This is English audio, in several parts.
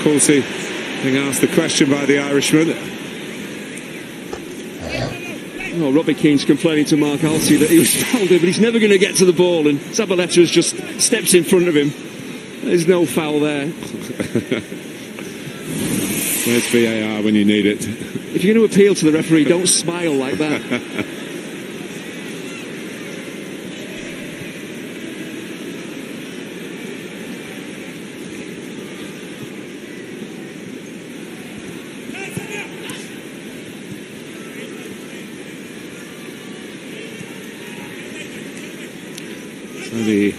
Palsy being asked the question by the Irishman. Well, Robbie Keane's complaining to Mark Halsey that he was fouled him, but he's never going to get to the ball, and Zabaleta has just steps in front of him. There's no foul there. Where's VAR when you need it? If you're going to appeal to the referee, don't smile like that. So the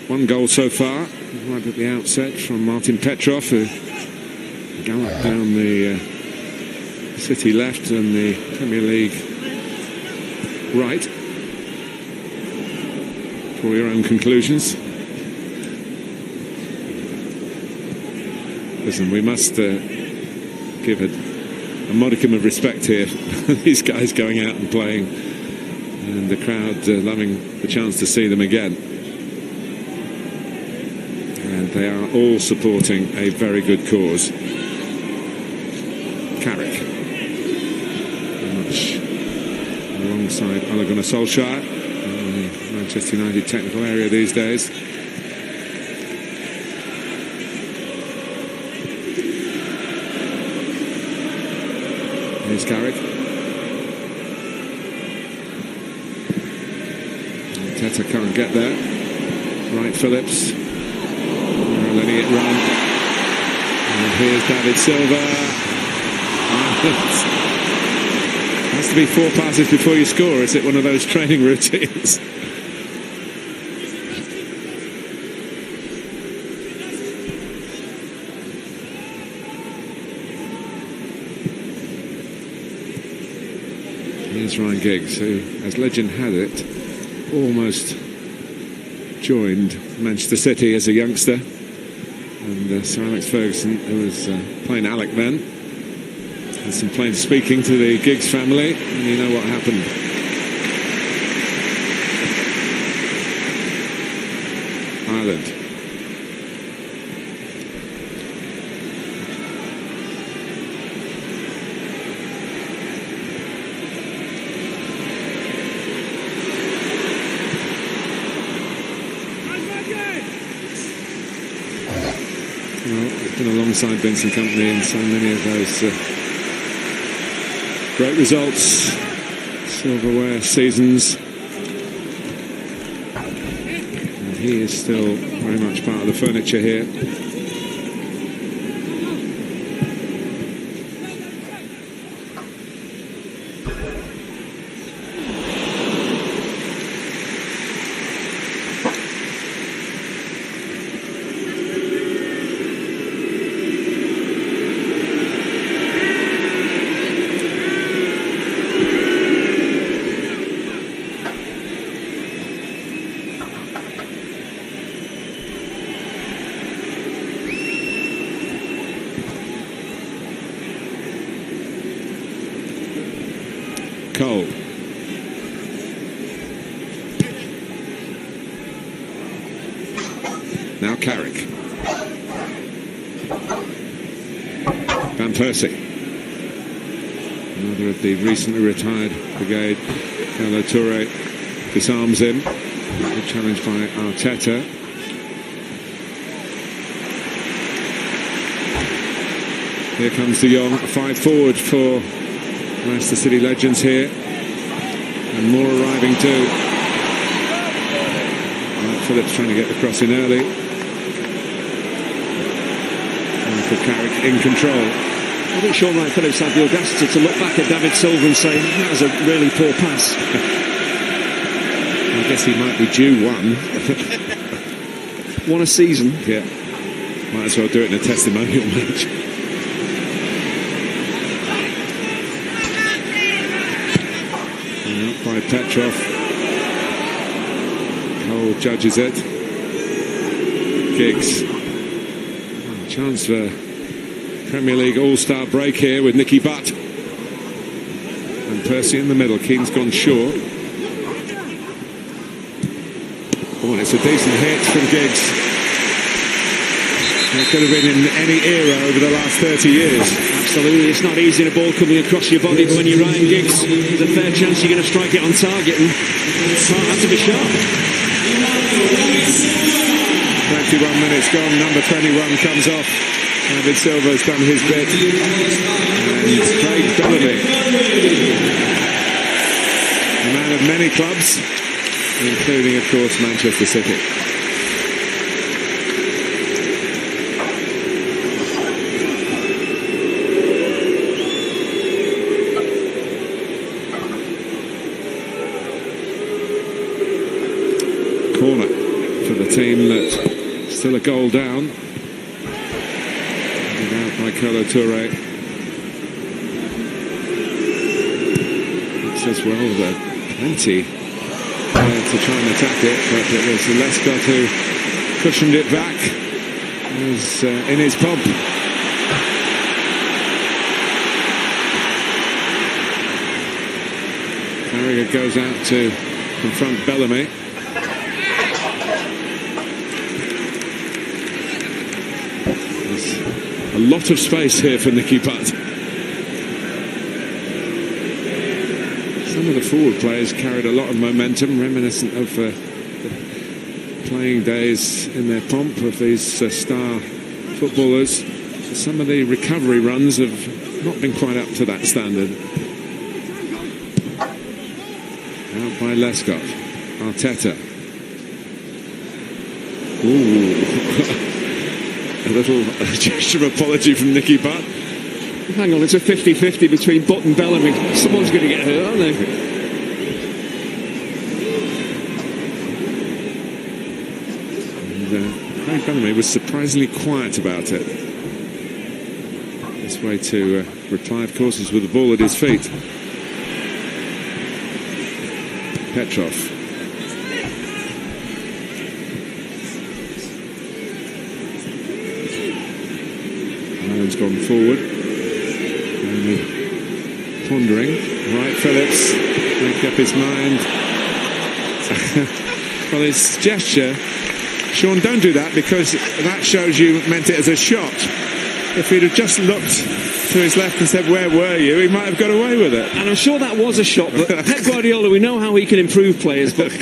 one goal so far, right at the outset, from Martin Petrov, who galloped down the City left and the Premier League right. Draw your own conclusions. Listen, we must give a modicum of respect here for these guys going out and playing, and the crowd loving the chance to see them again. And they are all supporting a very good cause. Carrick, very much alongside Ole Gunnar Solskjaer in the Manchester United technical area these days. Here's Carrick. Teta can't get there. Right, Phillips. Letting it run. And here's David Silva. Has to be 4 passes before you score. Is it one of those training routines? Here's Ryan Giggs, who, as legend had it, almost joined Manchester City as a youngster. And Sir Alex Ferguson, who was playing Alec then, had some plain speaking to the Giggs family, and you know what happened. Ireland. Been alongside Vincent Company in so many of those great results, silverware seasons, and he is still very much part of the furniture here. Cole. Now Carrick. Van Persie. Another of the recently retired brigade. Carlo Toure disarms him. Good challenge by Arteta. Here comes De Jong, 5 forward for Manchester City legends here, and more arriving too. Phillips trying to get the cross in early. And for Carrick in control. I think Sean Wright Phillips had the audacity to look back at David Silva and say, that was a really poor pass. I guess he might be due one. One a season. Yeah. Might as well do it in a testimonial match. By Petrov. Cole judges it. Giggs. Chance for Premier League All-Star break here with Nicky Butt. And Percy in the middle. Keane's gone short. Oh, and it's a decent hit from Giggs. It could have been in any era over the last 30 years. Absolutely, it's not easy in a ball coming across your body, but when you're Ryan Giggs, there's a fair chance you're going to strike it on target and have to be sharp. 21 minutes gone, number 21 comes off. David Silva's done his bit. And Craig Bellamy, a man of many clubs, including, of course, Manchester City. Corner for the team that's still a goal down. Out by Kolo Touré. It says, well, there are plenty to try and attack it, but it was Lescott who cushioned it back. It was in his pump. Carragher goes out to confront Bellamy. A lot of space here for Nicky Butt. Some of the forward players carried a lot of momentum, reminiscent of the playing days in their pomp of these star footballers. Some of the recovery runs have not been quite up to that standard. Out by Lescott. Arteta. Ooh. A little gesture of apology from Nicky Butt. Hang on, it's a 50-50 between Butt and Bellamy. Someone's going to get hurt, aren't they? And Craig Bellamy was surprisingly quiet about it. His way to reply, of course, is with the ball at his feet. Petrov. Has gone forward and pondering. Right, Phillips make up his mind. Well, his gesture, Sean, don't do that, because that shows you meant it as a shot. If he'd have just looked to his left and said, where were you, he might have got away with it. And I'm sure that was a shot, but Pep Guardiola, we know how he can improve players, but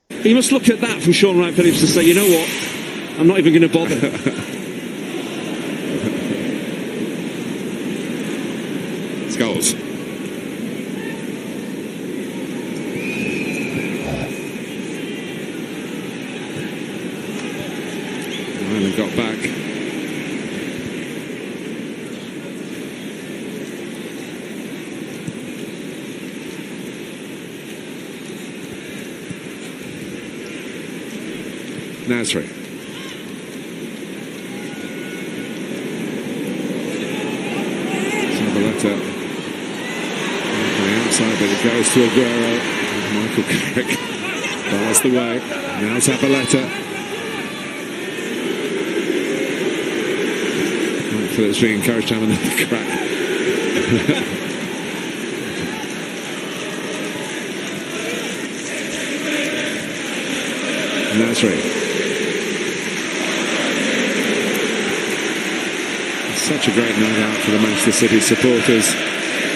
he must look at that from Sean Wright Phillips and say, you know what, I'm not even going to bother. It's goals. Ireland got back. Nasri. On the outside, but it goes to Aguero. Michael Carrick bars the way. Now Zabaleta. Phillips being encouraged to have another crack. Nasri. Such a great night out for the Manchester City supporters,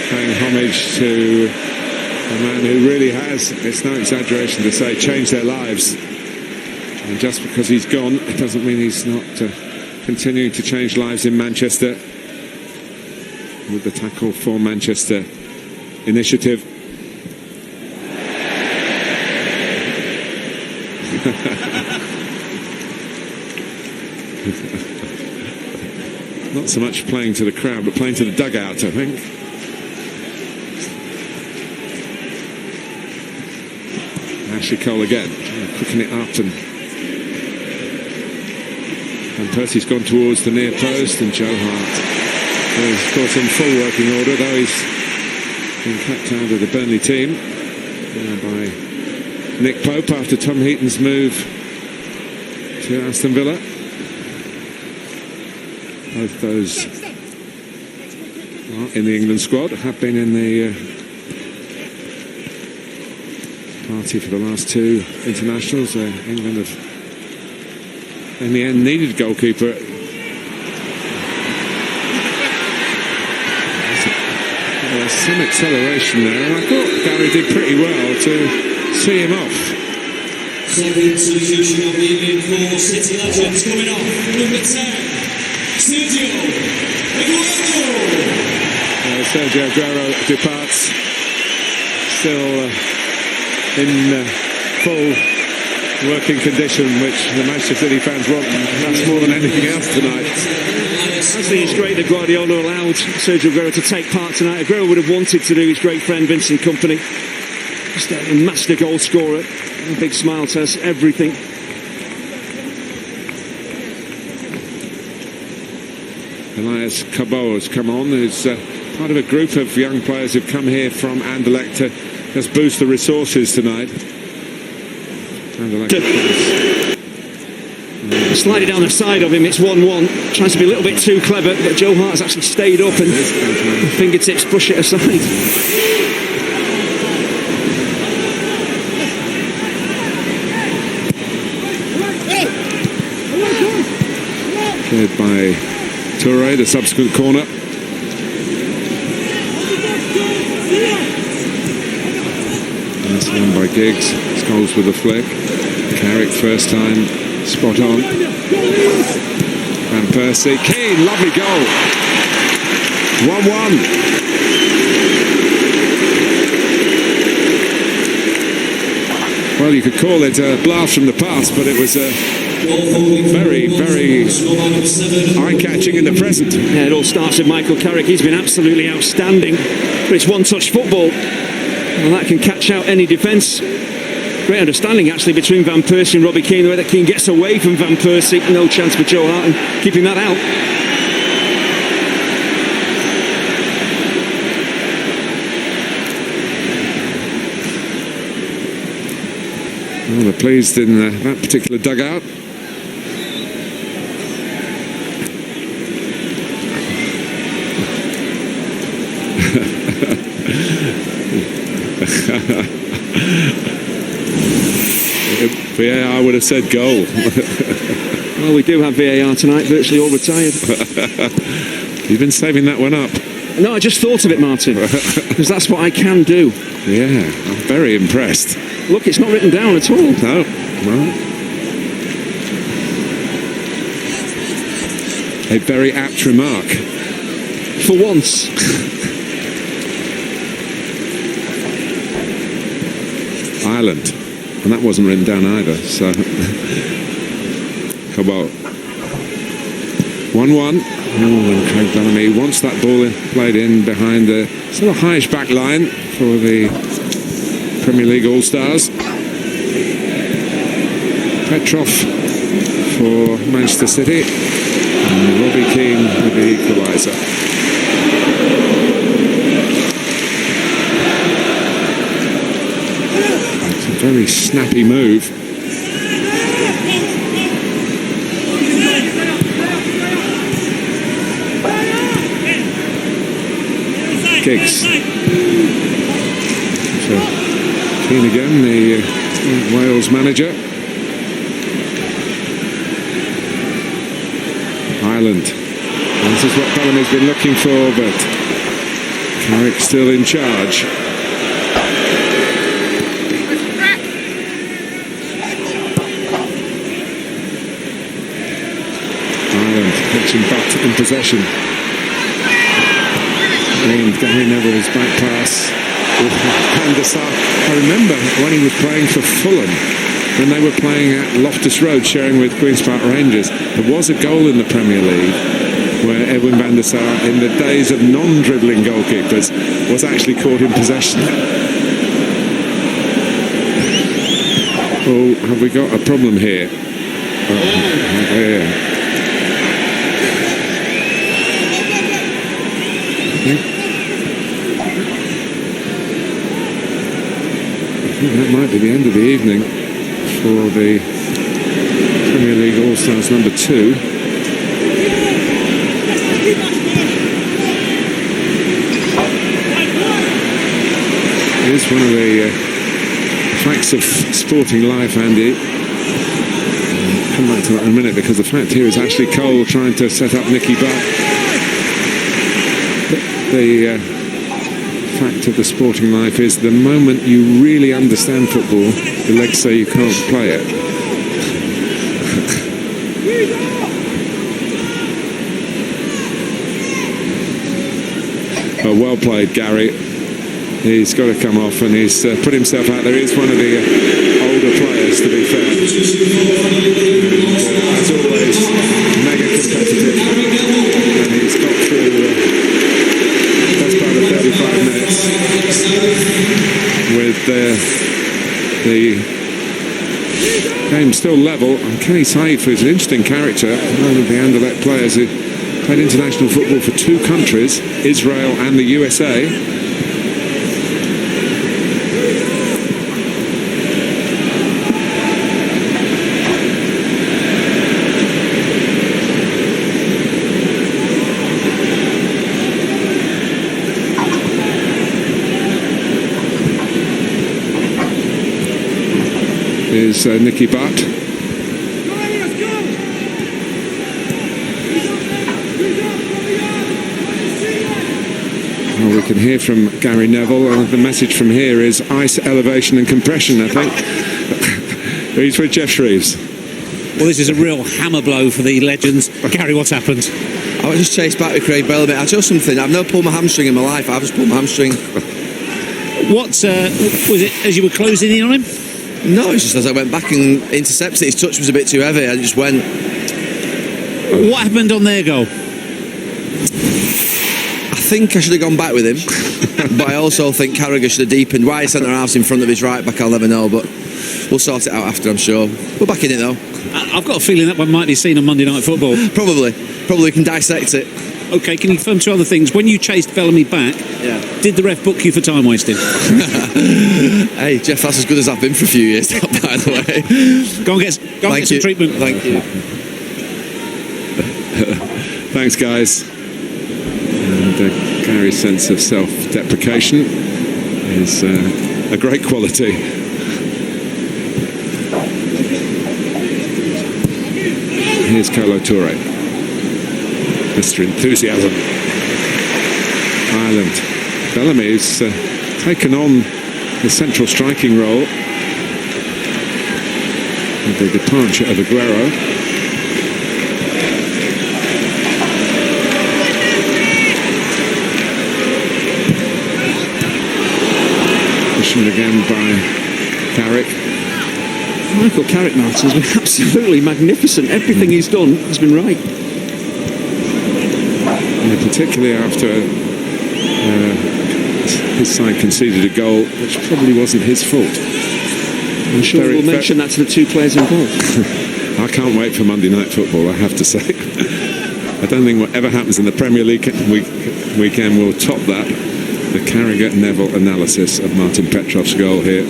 paying homage to a man who really has, it's no exaggeration to say, changed their lives. And just because he's gone, it doesn't mean he's not continuing to change lives in Manchester with the Tackle for Manchester initiative. Not so much playing to the crowd, but playing to the dugout, I think. Ashley Cole again, picking it up, and Percy's gone towards the near post, and Joe Hart is, of course, in full working order, though he's been kept out of the Burnley team by Nick Pope after Tom Heaton's move to Aston Villa. Both those are in the England squad, have been in the party for the last two internationals. England have in the end needed goalkeeper. Some acceleration there, and I thought Gary did pretty well to see him off. Second substitution of the evening for City Legends coming off, number 10, Sergio Aguero. Sergio Aguero departs, still in full working condition, which the Manchester City fans want. That's more than anything else tonight. I think it's great that Guardiola allowed Sergio Aguero to take part tonight. Aguero would have wanted to do his great friend VINCENT Kompany. Just a master goal scorer. A big smile says everything. Elias Cabot has come on, who's part of a group of young players who've come here from Anderlecht to just boost the resources tonight. Slide it down the side of him, it's 1-1. Tries to be a little bit too clever, but Joe Hart has actually stayed up and fingertips push it aside. Cleared by Toure, the subsequent corner. Nice one by Giggs. Scholes with a flick. Carrick first time, spot on. Van Persie, Keane, lovely goal. 1-1. Well, you could call it a blast from the past, but it was very, very eye-catching in the present. Yeah, it all starts with Michael Carrick. He's been absolutely outstanding. But it's one-touch football. Well, that can catch out any defence. Great understanding, actually, between Van Persie and Robbie Keane. The way that Keane gets away from Van Persie. No chance for Joe Hart and keeping that out. Well, they're pleased in that particular dugout. VAR would have said goal. Well, we do have VAR tonight, virtually all retired. You've been saving that one up. No, I just thought of it, Martin, because that's what I can do. Yeah, I'm very impressed. Look, it's not written down at all. No, well. A very apt remark. For once. Ireland. And that wasn't written down either, so... Cabot. 1-1. And Craig Bellamy wants that ball played in behind the sort of highish back line for the Premier League All-Stars. Petrov for Manchester City. And Robbie Keane with the equaliser. It's a very snappy move. Giggs. So, Keane again, the Wales manager. Ireland. And this is what Bellamy's been looking for, but Carrick still in charge. Ireland pitching back in possession. And Gary Neville's back pass with Van der Sar. I remember when he was playing for Fulham, when they were playing at Loftus Road, sharing with Queen's Park Rangers, there was a goal in the Premier League where Edwin van der Sar, in the days of non-dribbling goalkeepers, was actually caught in possession. Oh, have we got a problem here? That might be the end of the evening for the Premier League All-Stars number 2. It is one of the facts of sporting life, Andy. come back to that in a minute, because the fact here is Ashley Cole trying to set up Nikki Butt. The fact of the sporting life is the moment you really understand football, the legs say you can't play it. Oh, well played, Gary. He's got to come off, and he's put himself out there. He's one of the older players, to be fair. As always, mega competitive. And he's got through the best part of 35 minutes with the game still level. And Kenny Saif, who's an interesting character, one of the Anderlecht players who played international football for 2 countries, Israel and the USA. Is Nikki Butt. Well, we can hear from Gary Neville. The message from here is ice, elevation and compression, I think. He's with Jeff Shreves. Well, this is a real hammer blow for the legends. Gary, what's happened? I was just chased back with Craig Bellamy. I'll tell you something, I've never pulled my hamstring in my life. I've just pulled my hamstring. What was it as you were closing in on him? No, it's just as I went back and intercepted it, his touch was a bit too heavy. I just went. What happened on their goal? I think I should have gone back with him, but I also think Carragher should have deepened. Why he centre halves in front of his right back, I'll never know, but we'll sort it out after, I'm sure. We're back in it though. I've got a feeling that one might be seen on Monday Night Football. Probably we can dissect it. OK, can you confirm 2 other things? When you chased Bellamy back, did the ref book you for time wasting? Hey, Jeff, that's as good as I've been for a few years, by the way. Go and get some treatment. Thank you. Thanks, guys. And Gary's sense of self-deprecation is a great quality. Here's Kolo Toure. Mr. Enthusiasm. Ireland. Bellamy's taken on the central striking role with the departure of Aguero. Questioned again by Carrick. Michael Carrick, Martin, has been absolutely magnificent. Everything he's done has been right. Yeah, particularly after his side conceded a goal which probably wasn't his fault. I'm sure we'll mention that to the 2 players involved. I can't wait for Monday Night Football, I have to say. I don't think whatever happens in the Premier League weekend will top that. The Carragher-Neville analysis of Martin Petrov's goal here.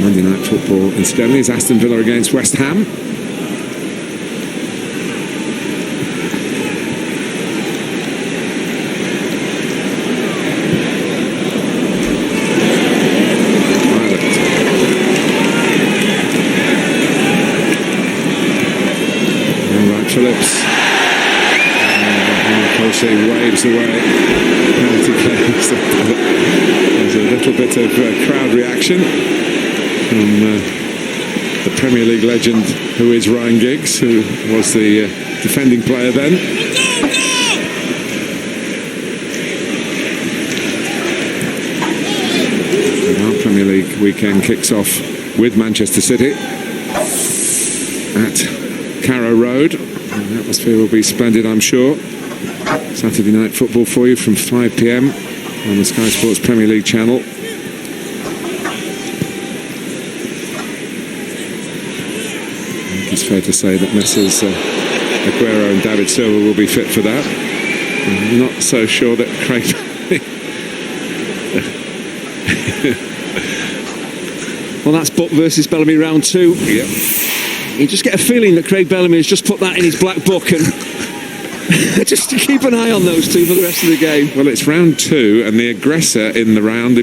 Monday Night Football incidentally is Aston Villa against West Ham. Phillips. Jose waves away. There's a little bit of crowd reaction from the Premier League legend who is Ryan Giggs, who was the defending player then. And our Premier League weekend kicks off with Manchester City at Carrow Road. The atmosphere will be splendid, I'm sure. Saturday Night Football for you from 5 p.m. on the Sky Sports Premier League channel. I think it's fair to say that Messrs Aguero and David Silva will be fit for that. I'm not so sure that Craig... Well, that's Butt versus Bellamy round 2. Yep. You just get a feeling that Craig Bellamy has just put that in his black book and Just to keep an eye on those two for the rest of the game. Well, it's round 2, and the aggressor in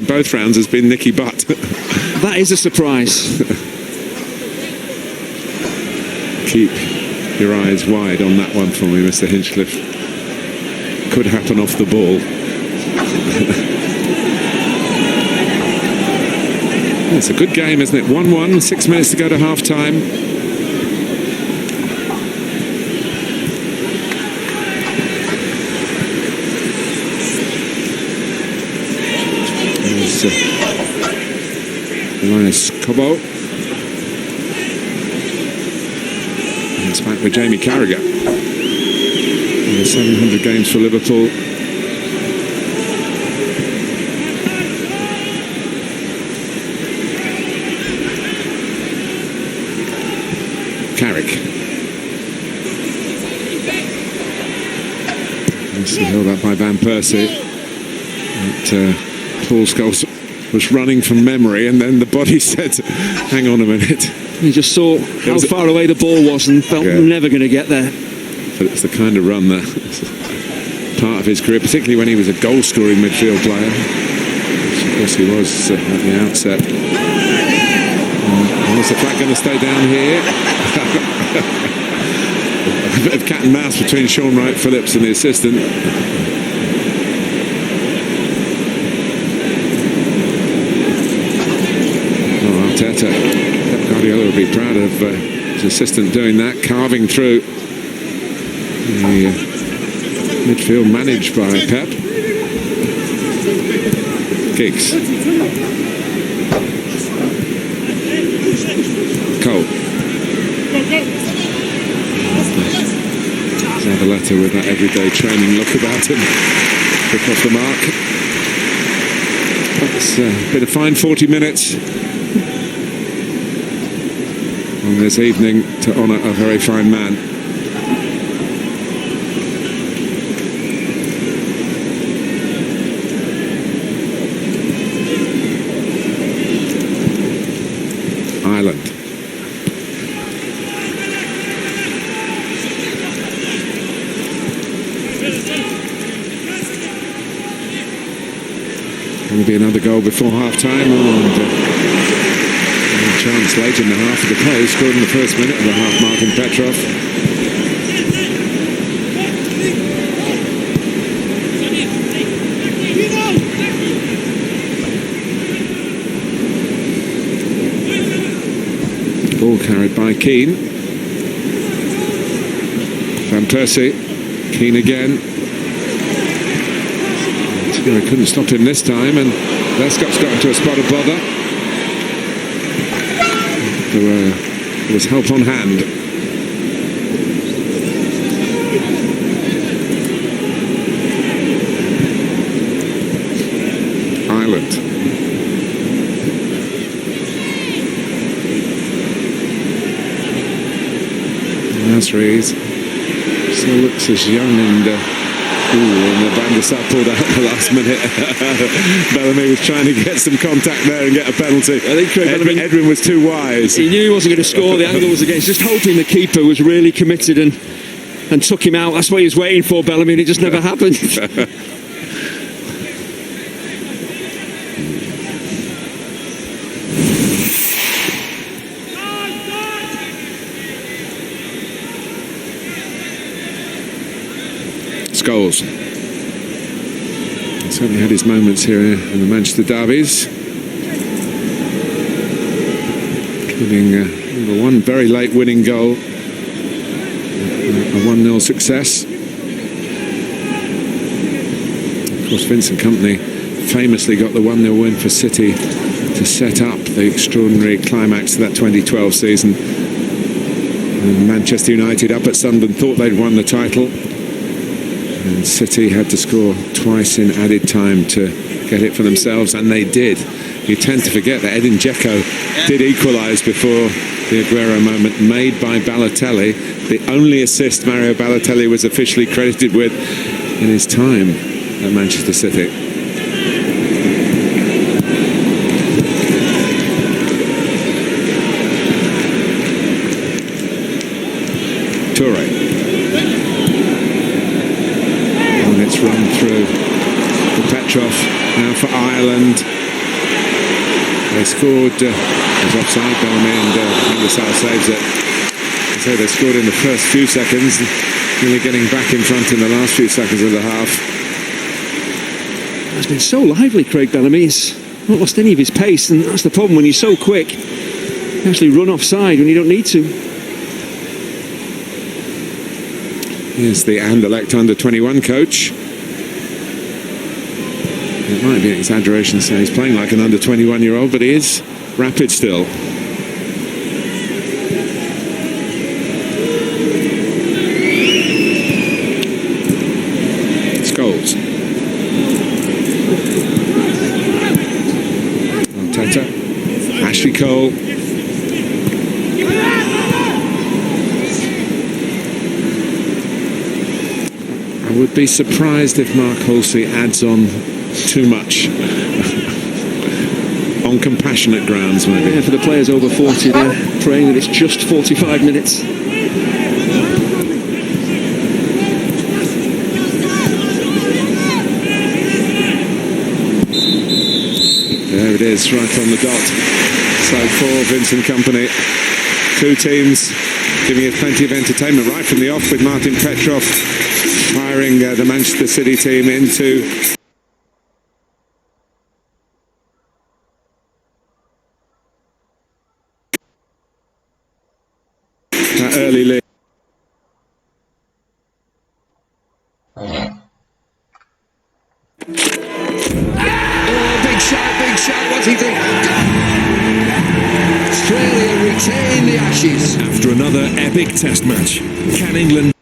both rounds has been Nicky Butt. That is a surprise. Keep your eyes wide on that one for me, Mr. Hinchcliffe. Could happen off the ball. It's a good game, isn't it? 1-1, 6 minutes to go to half-time. There's Elias Cobo. And it's back with Jamie Carragher. 700 games for Liverpool. Carrick. Nicely held up by Van Persie. Paul Scholes was running from memory, and then the body said, hang on a minute. He just saw how far away the ball was and felt never going to get there. But it's the kind of run that part of his career, particularly when he was a goal-scoring midfield player, which of course he was at the outset. Is the flag going to stay down here? A bit of cat and mouse between Sean Wright-Phillips and the assistant. Arteta, Pep Guardiola will be proud of his assistant doing that, carving through the midfield managed by Pep. Giggs. Cole. Zavaleta with that everyday training look about him. Pick off the mark. It's been a fine 40 minutes on this evening to honour a very fine man. Ireland. Going to be another goal before half-time, and a chance late in the half of the play, scored in the first minute of the half, Martin Petrov. Ball carried by Keane. Van Persie. Keane again. He couldn't stop him this time, and Lescott's got into a spot of bother. There was help on hand. Ireland. Nasri's still looks as young and the Van der Sar pulled out at the last minute. Bellamy was trying to get some contact there and get a penalty. I think Edwin was too wise. He knew he wasn't going to score. The angle was against. Just hoping the keeper was really committed and took him out. That's what he was waiting for, Bellamy, and it just never happened. Scholes. He certainly had his moments here in the Manchester derbies, including one very late winning goal, a 1-0 success. Of course, Vincent Kompany famously got the 1-0 win for City to set up the extraordinary climax of that 2012 season. And Manchester United up at Sunderland thought they'd won the title. And City had to score twice in added time to get it for themselves, and they did. You tend to forget that Edin Dzeko did equalise before the Aguero moment made by Balotelli, the only assist Mario Balotelli was officially credited with in his time at Manchester City. Toure. Ireland. They scored, was offside, Bellamy, and Van der Sar saves it. So they scored in the first few seconds, really getting back in front in the last few seconds of the half. He's been so lively, Craig Bellamy. He's not lost any of his pace, and that's the problem when you're so quick. You actually run offside when you don't need to. Here's the Anderlecht under-21 coach. It might be an exaggeration to say he's playing like an under-21-year-old, but he is rapid still. Scholes. Arteta. Ashley Cole. I would be surprised if Mark Halsey adds on too much on compassionate grounds, maybe. Yeah, for the players over 40, they're praying that it's just 45 minutes. There it is, right on the dot. So for Vincent Kompany, two teams giving us plenty of entertainment right from the off, with Martin Petrov firing the Manchester City team into that early lead. Big shot, what's he doing? Australia retain the Ashes. After another epic test match, can England...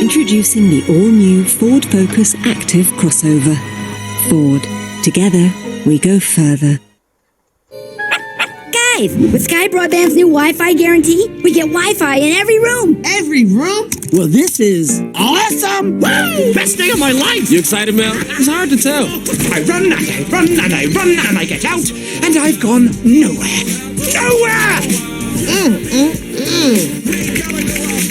Introducing the all-new Ford Focus Active Crossover. Ford. Together, we go further. Guys, with Sky Broadband's new Wi-Fi guarantee, we get Wi-Fi in every room. Every room? Well, this is awesome! Woo! Best day of my life! You excited, Mel? It's hard to tell. I run and I run and I run and I get out, and I've gone nowhere. Nowhere!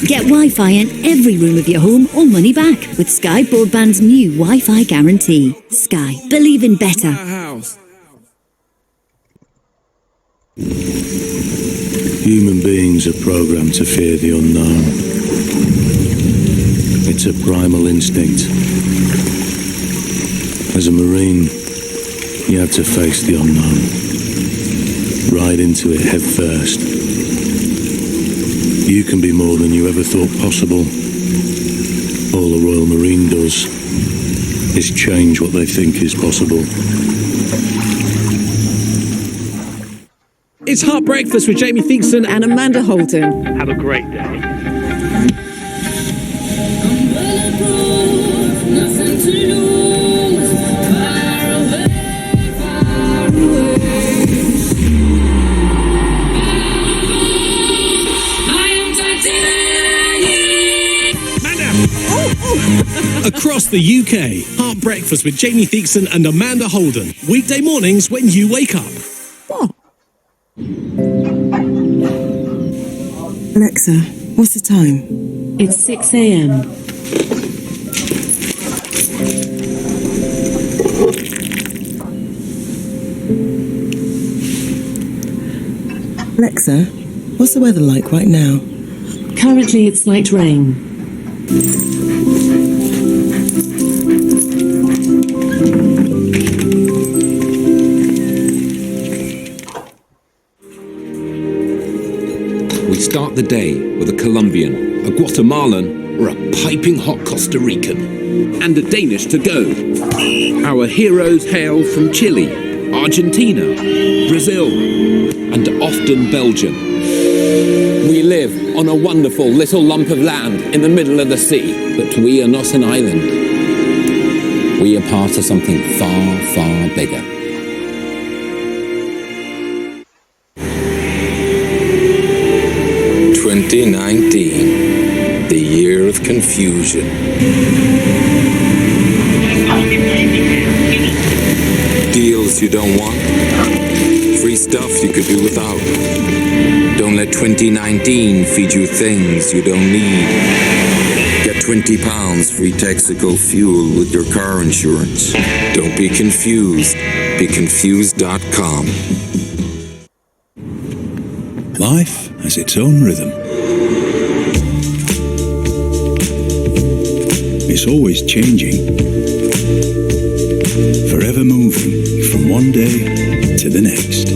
Get Wi-Fi in every room of your home or money back with Sky Broadband's new Wi-Fi guarantee. Sky. Believe in better. Human beings are programmed to fear the unknown. It's a primal instinct. As a Marine, you have to face the unknown. Ride into it head first. You can be more than you ever thought possible. All a Royal Marine does is change what they think is possible. It's Hot Breakfast with Jamie Theakston and Amanda Holden. Have a great day. Across the UK, Hot Breakfast with Jamie Theakston and Amanda Holden. Weekday mornings when you wake up. What? Alexa, what's the time? It's 6 a.m. Alexa, what's the weather like right now? Currently, it's light rain. We start the day with a Colombian, a Guatemalan, or a piping hot Costa Rican. And a Danish to go. Our heroes hail from Chile, Argentina, Brazil, and often Belgium. We live on a wonderful little lump of land in the middle of the sea, but we are not an island. We are part of something far, far bigger. 2019, the year of confusion. Deals you don't want, free stuff you could do without. Don't let 2019 feed you things you don't need. Get £20 free Texaco fuel with your car insurance. Don't be confused. BeConfused.com. Life has its own rhythm. It's always changing, forever moving from one day to the next.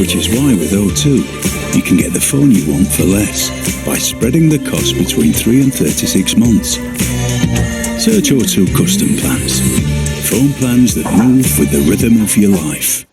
Which is why with O2, you can get the phone you want for less by spreading the cost between 3 and 36 months. Search O2 Custom Plans. Phone plans that move with the rhythm of your life.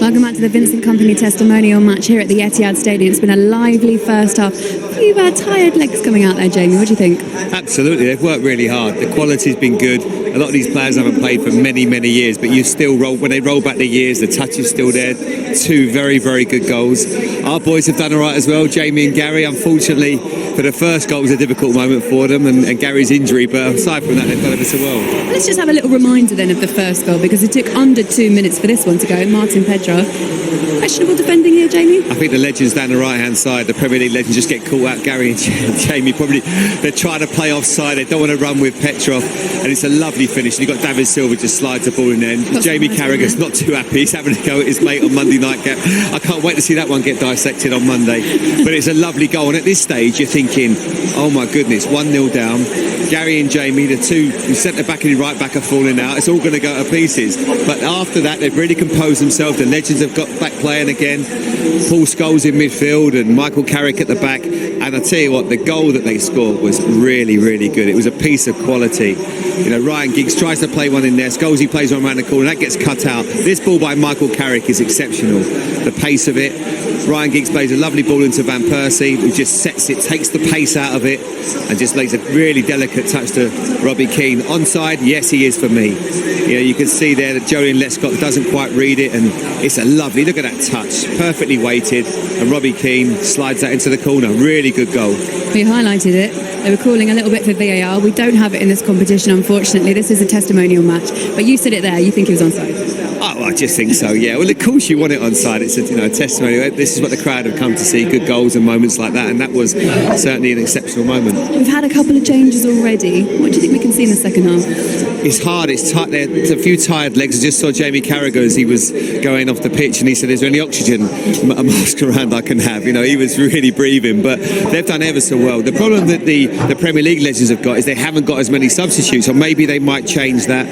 Welcome back to the Vincent Company testimonial match here at the Etihad Stadium. It's been a lively first half. A few tired legs coming out there, Jamie. What do you think? Absolutely, they've worked really hard. The quality's been good. A lot of these players haven't played for many, many years, but you still roll, when they roll back the years, the touch is still there. 2 very, very good goals. Our boys have done all right as well, Jamie and Gary. Unfortunately, for the first goal, it was a difficult moment for them, and Gary's injury, but aside from that, they've done ever so well. Let's just have a little reminder then of the first goal, because it took under 2 minutes for this one to go. Martin Petrov. Questionable defending here, Jamie? I think the legends down the right-hand side, the Premier League legends, just get caught out. Gary and Jamie probably, they're trying to play offside. They don't want to run with Petrov, and it's a lovely finish. And you've got David Silva just slides the ball in there. And Jamie Carragher's not too happy. He's having to go at his mate on Monday night. I can't wait to see that one get dissected on Monday. But it's a lovely goal. And at this stage, you're thinking, oh my goodness, 1-0 down. Gary and Jamie, the two, the centre back and the right back are falling out. It's all going to go to pieces. But after that, they've really composed themselves. The legends have got back playing again. Paul Scholes in midfield and Michael Carrick at the back. And I tell you what, the goal that they scored was really, really good. It was a piece of quality. You know, Ryan Giggs tries to play one in there. Scholes, he plays one around the corner. That gets cut out. This ball by Michael Carrick is exceptional. The pace of it. Ryan Giggs plays a lovely ball into Van Persie, who just sets it, takes the pace out of it, and just lays a really delicate touch to Robbie Keane. Onside, yes, he is for me. You know, you can see there that Julian Lescott doesn't quite read it, and it's a lovely, look at that touch, perfectly weighted, and Robbie Keane slides that into the corner. Really good goal. We highlighted it. They were calling a little bit for VAR. We don't have it in this competition, unfortunately. This is a testimonial match. But you said it there. You think he was onside? Oh, I just think so, yeah. Well, of course you want it onside. It's a testimony. This is what the crowd have come to see, good goals and moments like that, and that was certainly an exceptional moment. We've had a couple of changes already. What do you think we can see in the second half? It's hard, it's tight. There's a few tired legs. I just saw Jamie Carragher as he was going off the pitch, and he said, is there any oxygen mask around I can have? You know, he was really breathing, but they've done ever so well. The problem that the Premier League legends have got is they haven't got as many substitutes, or maybe they might change that.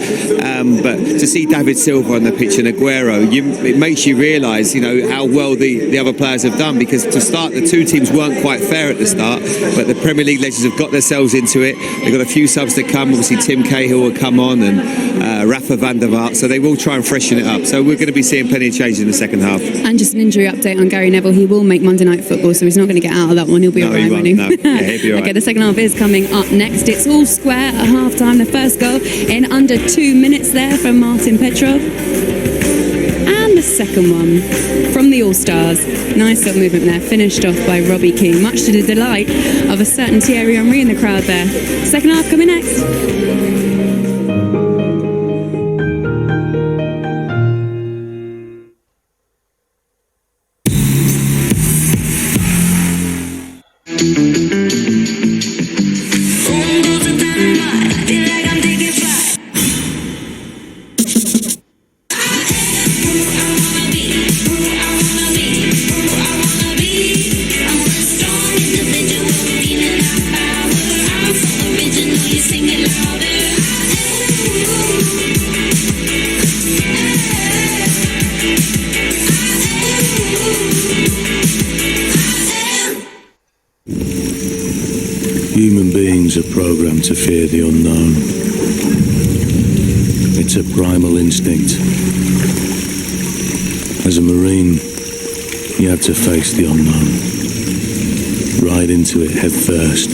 But to see David Silva on the pitch and Aguero, it makes you realise, you know, how well the other players have done, because to start, the two teams weren't quite fair at the start, but the Premier League legends have got themselves into it. They've got a few subs to come. Obviously, Tim Cahill will come on, and Rafa van der Vaart, so they will try and freshen it up. So we're going to be seeing plenty of changes in the second half. And just an injury update on Gary Neville. He will make Monday Night Football, so he's not going to get out of that one. He'll be all right, won't he? No. Yeah, he'll be all right. Okay, the second half is coming up next. It's all square at half-time. The first goal in under 2 minutes there from Martin Petrov. And the second one from the All-Stars. Nice little movement there, finished off by Robbie Keane, much to the delight of a certain Thierry Henry in the crowd there. Second half coming next. Human beings are programmed to fear the unknown. It's a primal instinct. As a Marine, you have to face the unknown. Ride into it head first.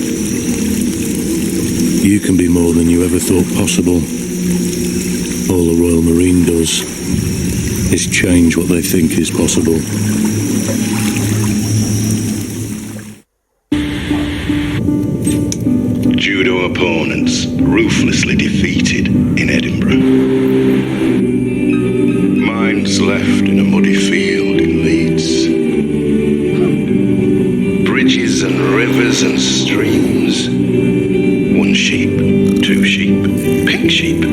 You can be more than you ever thought possible. All the Royal Marine does is change what they think is possible. Judo opponents ruthlessly defeated in Edinburgh. Minds left in a muddy field in Leeds. Bridges and rivers and streams. One sheep, two sheep, pink sheep,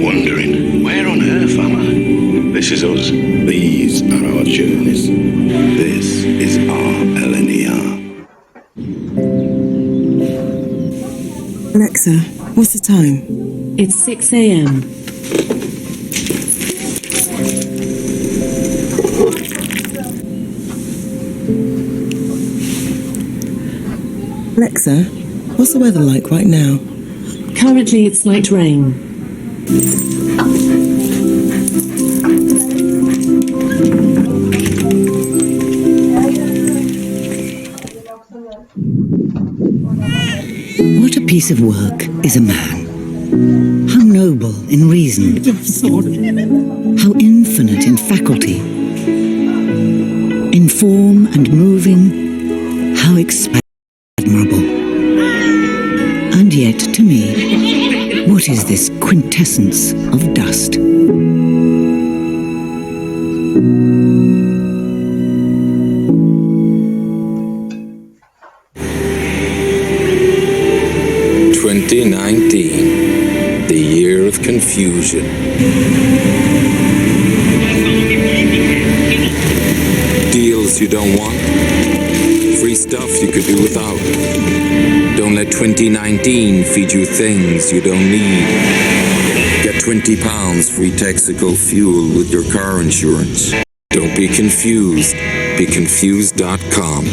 wondering, where on earth am I? This is us. These are our journeys. This is our LNER. Alexa, what's the time? It's 6 a.m. Alexa, what's the weather like right now? Currently, it's light rain. What a piece of work is a man. How noble in reason. How infinite in faculty. In form and moving, how admirable. And yet, to me, what is this quintessence of dust? 2019, the year of confusion. Deals you don't want, free stuff you could do without. Don't let 2019 feed you things you don't need. Get £20 free Texaco fuel with your car insurance. Don't be confused. Be confused.com.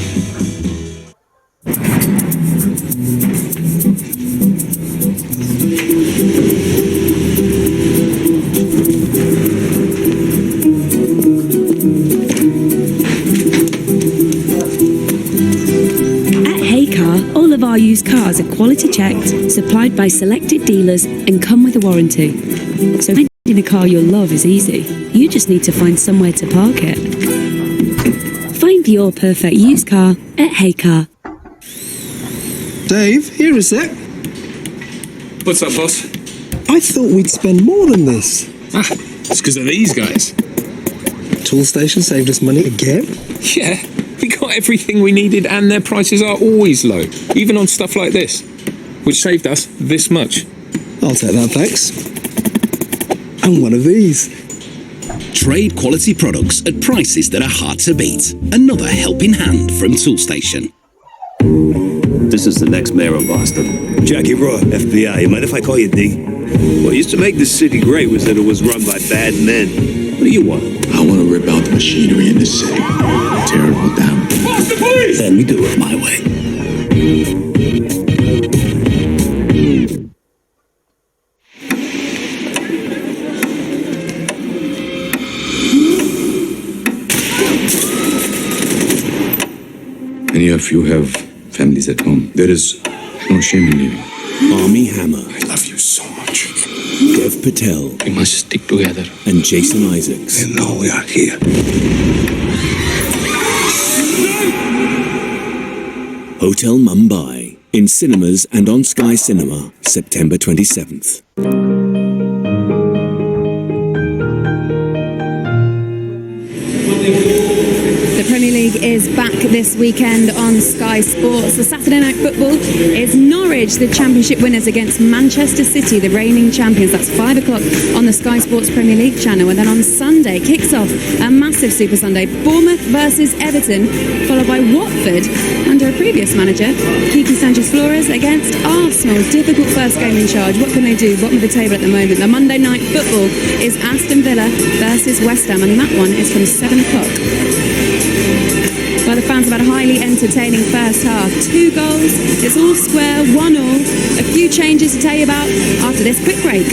Our used cars are quality checked, supplied by selected dealers, and come with a warranty. So finding a car you'll love is easy. You just need to find somewhere to park it. Find your perfect used car at Heycar. Dave, here a sec. What's up, boss? I thought we'd spend more than this. It's because of these guys. Tool station saved us money again? Yeah. We got everything we needed and their prices are always low, even on stuff like this, which saved us this much. I'll take that, thanks. And one of these. Trade quality products at prices that are hard to beat. Another helping hand from Toolstation. This is the next mayor of Boston. Jackie Raw, FBI. You mind if I call you D? What used to make this city great was that it was run by bad men. What do you want? I want to rip out the machinery in this city. Tear it all down. Boston Police! Let me do it my way. Many of you have families at home. There is no shame in leaving. Army Hammer. I love you so much. Dev Patel. We must stick together. And Jason Isaacs. And now we are here. Hotel Mumbai. In cinemas and on Sky Cinema, September 27th. The Premier League is back this weekend on Sky Sports. The Saturday night football is Norwich, the Championship winners, against Manchester City, the reigning champions. That's 5 o'clock on the Sky Sports Premier League channel. And then on Sunday, kicks off a massive Super Sunday. Bournemouth versus Everton, followed by Watford under a previous manager, Quique Sanchez-Flores, against Arsenal. Difficult first game in charge. What can they do? Bottom of the table at the moment. The Monday night football is Aston Villa versus West Ham, and that one is from 7 o'clock. Well, the fans have had a highly entertaining first half. 2 goals, it's all square, 1-1. A few changes to tell you about after this quick break.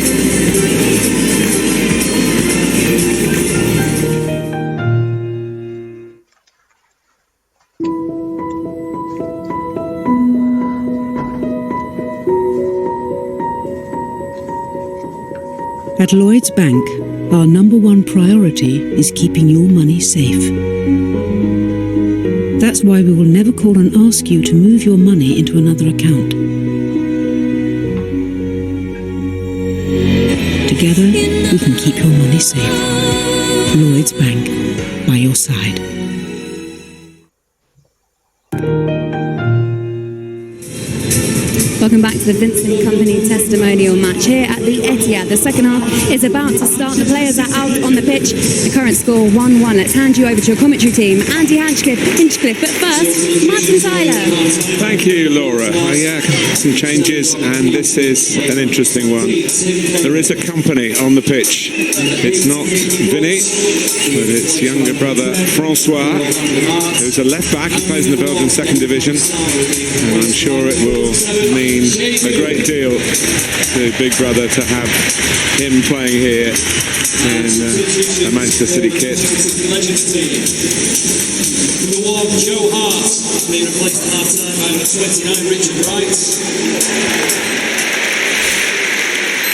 At Lloyds Bank, our number one priority is keeping your money safe. That's why we will never call and ask you to move your money into another account. Together, we can keep your money safe. Lloyds Bank, by your side. Welcome back to the Vincent Company testimonial match here at the Etihad. The second half is about to start. The players are out on the pitch. The current score 1-1. Let's hand you over to your commentary team, Andy Hinchcliffe. But first, Martin Tyler. Thank you, Laura. Yeah, some changes, and this is an interesting one. There is a company on the pitch. It's not Vinny, but it's younger brother Francois, who's a left back. He plays in the Belgian second division, and I'm sure it will mean a great deal to Big Brother to have him playing here in a Manchester City kit. Number 1, Joe Hart, being replaced at half-time by number 29, Richard Wright.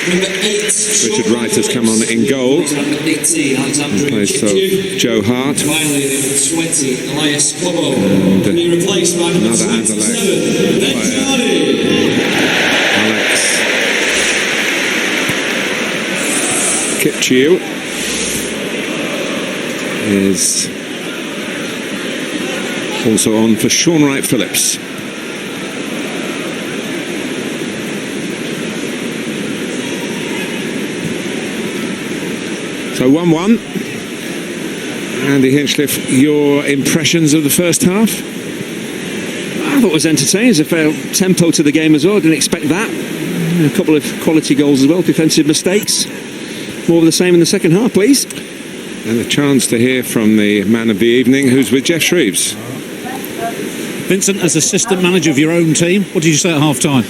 Number 8, Richard Wright has come on in goal in place of Joe Hart. Finally, number 20, Elias Quabo, And being replaced by number another 27, Anderlecht player, Alex Kipchiu, is also on for Sean Wright Phillips. So 1-1. Andy Hinchcliffe, your impressions of the first half? I thought it was entertaining. There's a fair tempo to the game as well. I didn't expect that. A couple of quality goals as well, defensive mistakes. More of the same in the second half, please. And a chance to hear from the man of the evening, who's with Jeff Shreves. Vincent, as assistant manager of your own team, what did you say at half-time?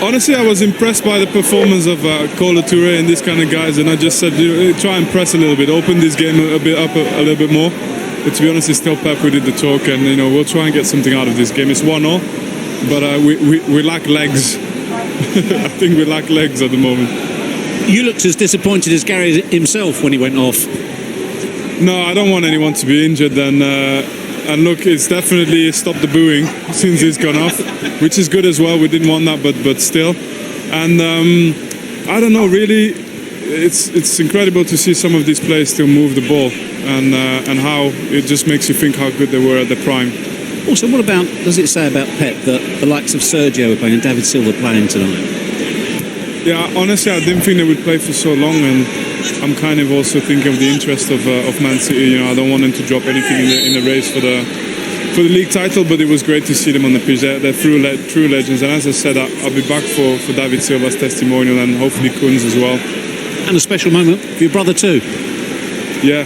Honestly, I was impressed by the performance of Kola Touré and these kind of guys, and I just said, try and press a little bit, open this game a bit up a little bit more. But to be honest, it's still Pep who did the talk, and we'll try and get something out of this game. It's 1-0, but we lack legs. I think we lack legs at the moment. You looked as disappointed as Gary himself when he went off. No, I don't want anyone to be injured, and look, it's definitely stopped the booing since he's gone off, which is good as well. We didn't want that, but still. And I don't know, really, it's incredible to see some of these players still move the ball, and how it just makes you think how good they were at their prime. Also, what about, does it say about Pep that the likes of Sergio are playing and David Silva playing tonight? Yeah, honestly, I didn't think they would play for so long, and I'm kind of also thinking of the interest of Man City. I don't want them to drop anything in the race for the league title, but it was great to see them on the pitch. They're true legends, and as I said, I'll be back for David Silva's testimonial, and hopefully Kun's as well. And a special moment for your brother too. Yeah,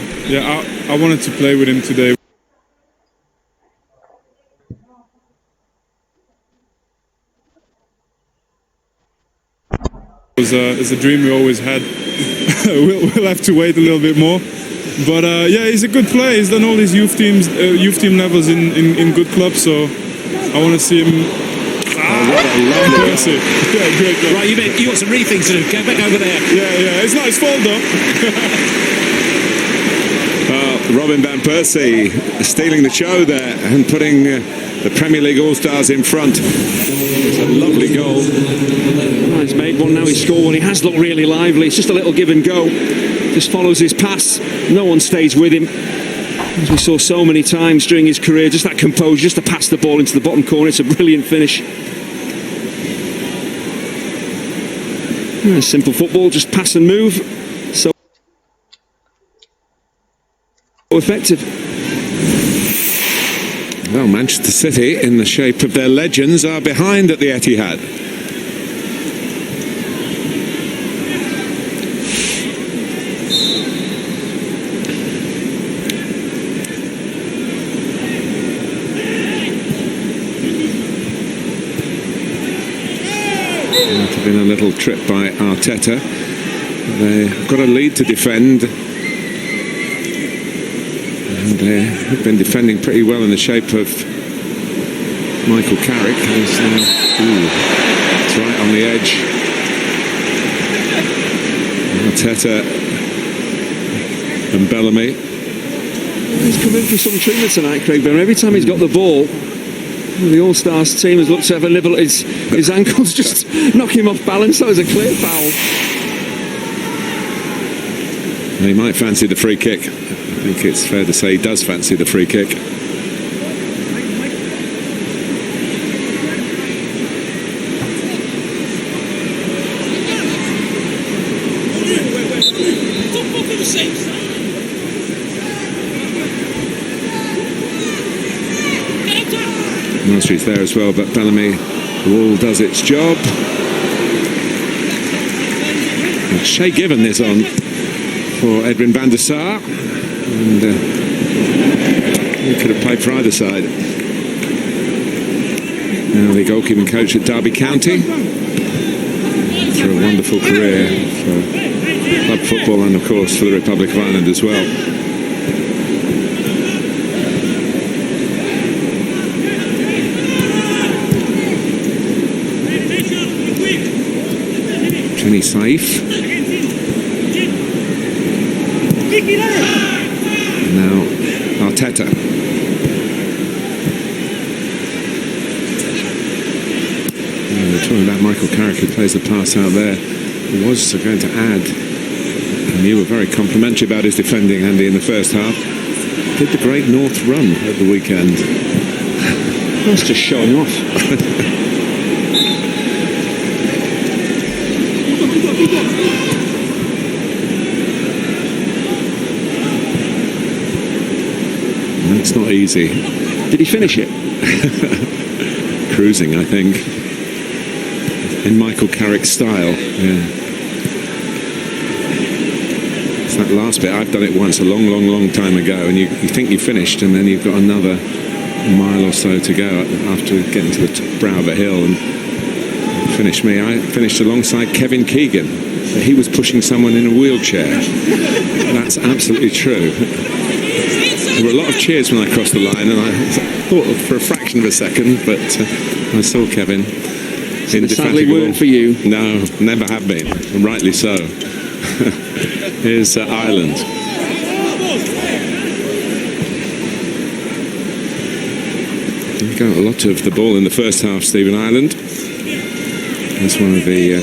I wanted to play with him today. It was a dream we always had. We'll have to wait a little bit more. But yeah, he's a good player. He's done all his youth team levels in good clubs, so I want to see him. What a lovely impressive. Yeah, great job. Right, you got some rethink to do. Go back over there. Yeah, it's not his fault though. Robin Van Persie stealing the show there and putting the Premier League All-Stars in front. It's a lovely goal. Well, he's made one, now he's scored one. He has looked really lively. It's just a little give and go. Just follows his pass. No one stays with him. As we saw so many times during his career, just that composure, just to pass the ball into the bottom corner. It's a brilliant finish. Simple football, just pass and move. So effective. Well, Manchester City, in the shape of their legends, are behind at the Etihad. Might have been a little trip by Arteta. They've got a lead to defend. And they've been defending pretty well in the shape of Michael Carrick. It's right on the edge. Arteta and Bellamy. He's come in for some treatment tonight, Craig Bellamy. Every time he's got the ball, the All-Stars team has looked to have a nibble at his ankles, just knock him off balance. That was a clear foul. He might fancy the free kick. I think it's fair to say he does fancy the free kick. Mastery's there as well, but Bellamy, the wall does its job. And Shea Given is on for Edwin van der Sar, and he could have played for either side. Now the goalkeeping coach at Derby County, for a wonderful career for club football and of course for the Republic of Ireland as well. Kenny Saif. And now Arteta. We're talking about Michael Carrick, who plays the pass out there. He was going to add, and you were very complimentary about his defending, Andy, in the first half. Did the Great North Run at the weekend. That's just showing off. It's not easy. Did he finish it? Cruising, I think. In Michael Carrick's style. Yeah. It's that last bit. I've done it once a long time ago, and you think you finished, and then you've got another mile or so to go after getting to the brow of a hill. And finish me. I finished alongside Kevin Keegan. He was pushing someone in a wheelchair. That's absolutely true. There were a lot of cheers when I crossed the line, and I thought for a fraction of a second, but I saw Kevin. Sadly weren't for you. No, never have been, and rightly so. Here's Ireland. He got a lot of the ball in the first half, Stephen Ireland. He's one of the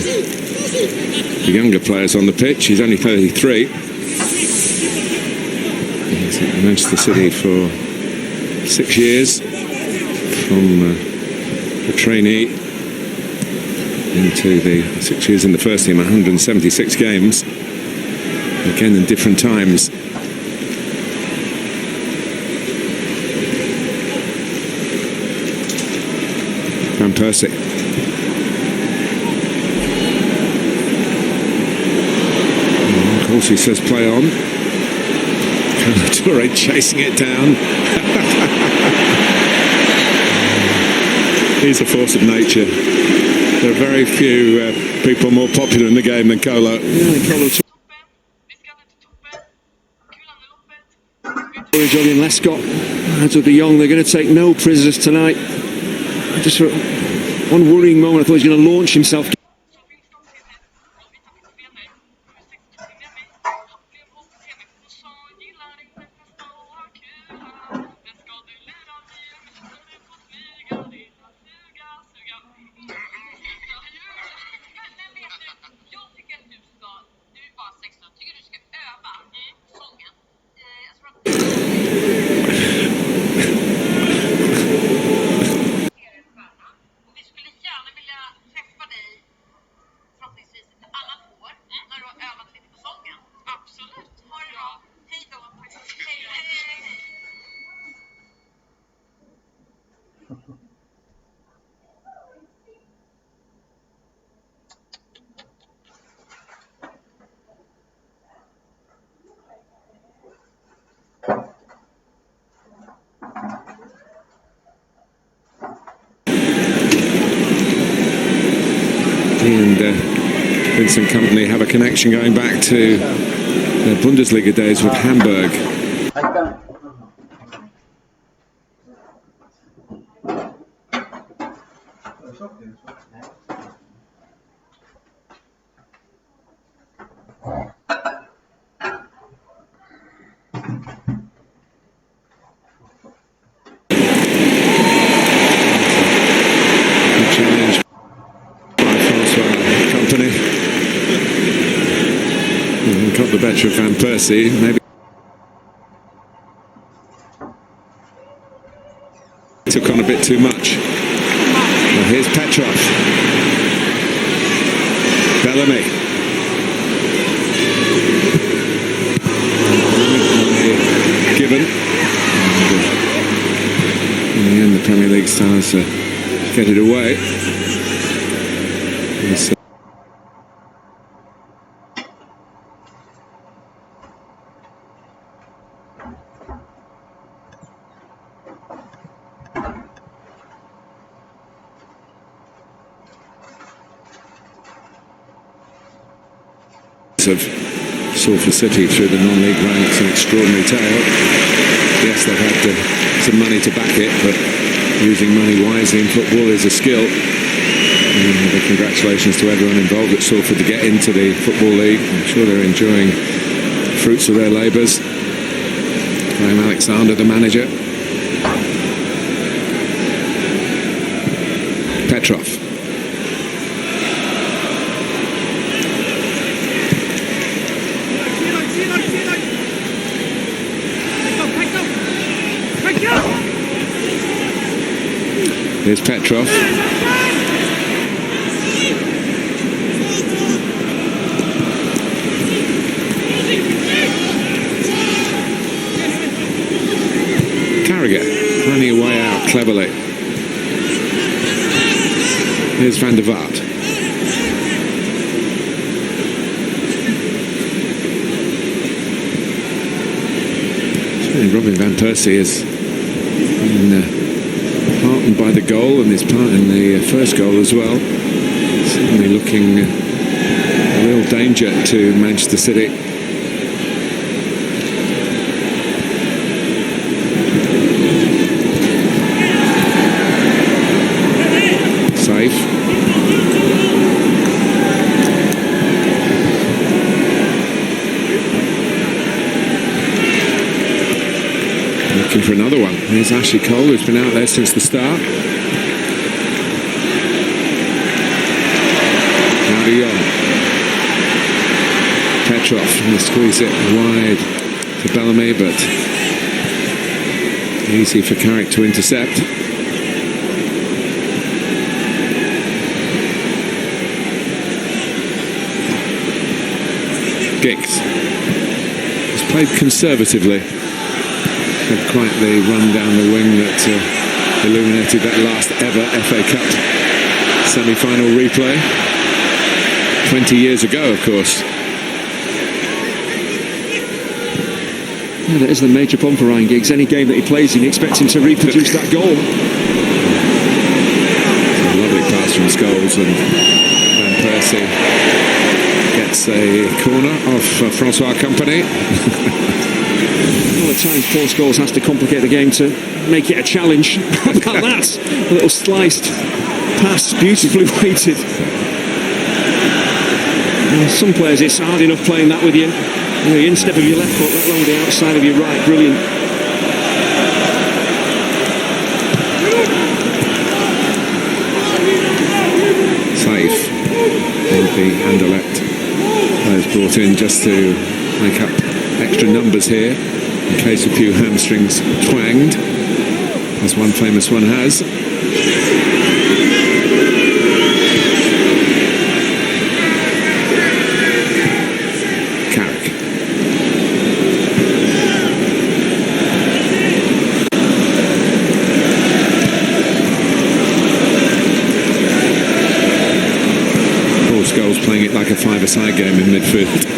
younger players on the pitch. He's only 33. He's at Manchester City for 6 years, from a trainee into the 6 years in the first team, 176 games, again in different times. Van Persie. Of course, he says play on. Toure chasing it down. He's a force of nature. There are very few people more popular in the game than Colo. Jogging Lescott, out of the young, they're going to take no prisoners tonight. Just for one worrying moment, I thought he was going to launch himself. And Vincent Kompany have a connection going back to their Bundesliga days with Hamburg. touch of Van Persie, maybe took on a bit too much. Well, here's Petrov. Bellamy. Given. In the end, the Premier League stars get it away. Of Salford City through the non-league ranks, an extraordinary tale. Yes, they've had some money to back it, but using money wisely in football is a skill. And congratulations to everyone involved at Salford to get into the Football League. I'm sure they're enjoying the fruits of their labours. Graham Alexander, the manager. Petrov. Here's Petrov. Carragher finding a way out cleverly. Here's Van der Vaart. Robin Van Persie is heartened by the goal and his part in the first goal as well. Certainly looking a real danger to Manchester City. Safe. Looking for another one. Here's Ashley Cole, who's been out there since the start. Now to Young. Petrov trying to squeeze it wide to Bellamy, but easy for Carrick to intercept. Giggs has played conservatively. Had quite the run down the wing that illuminated that last ever FA Cup semi-final replay 20 years ago, of course. Yeah, that is the major problem for Ryan Giggs. Any game that he plays in, you expect him to reproduce that goal. A lovely pass from Scholes, and Van Persie gets a corner off Francois Kompany. At times Paul Scholes has to complicate the game to make it a challenge. How about that? A little sliced pass, beautifully weighted. Some players, it's hard enough playing that with the instep of your left foot, let alone the outside of your right. Brilliant. Safe. And the Anderlecht players brought in just to make up extra numbers here, in case a few hamstrings twanged, as one famous one has. Carrick. Paul Scholes playing it like a five-a-side game in midfield.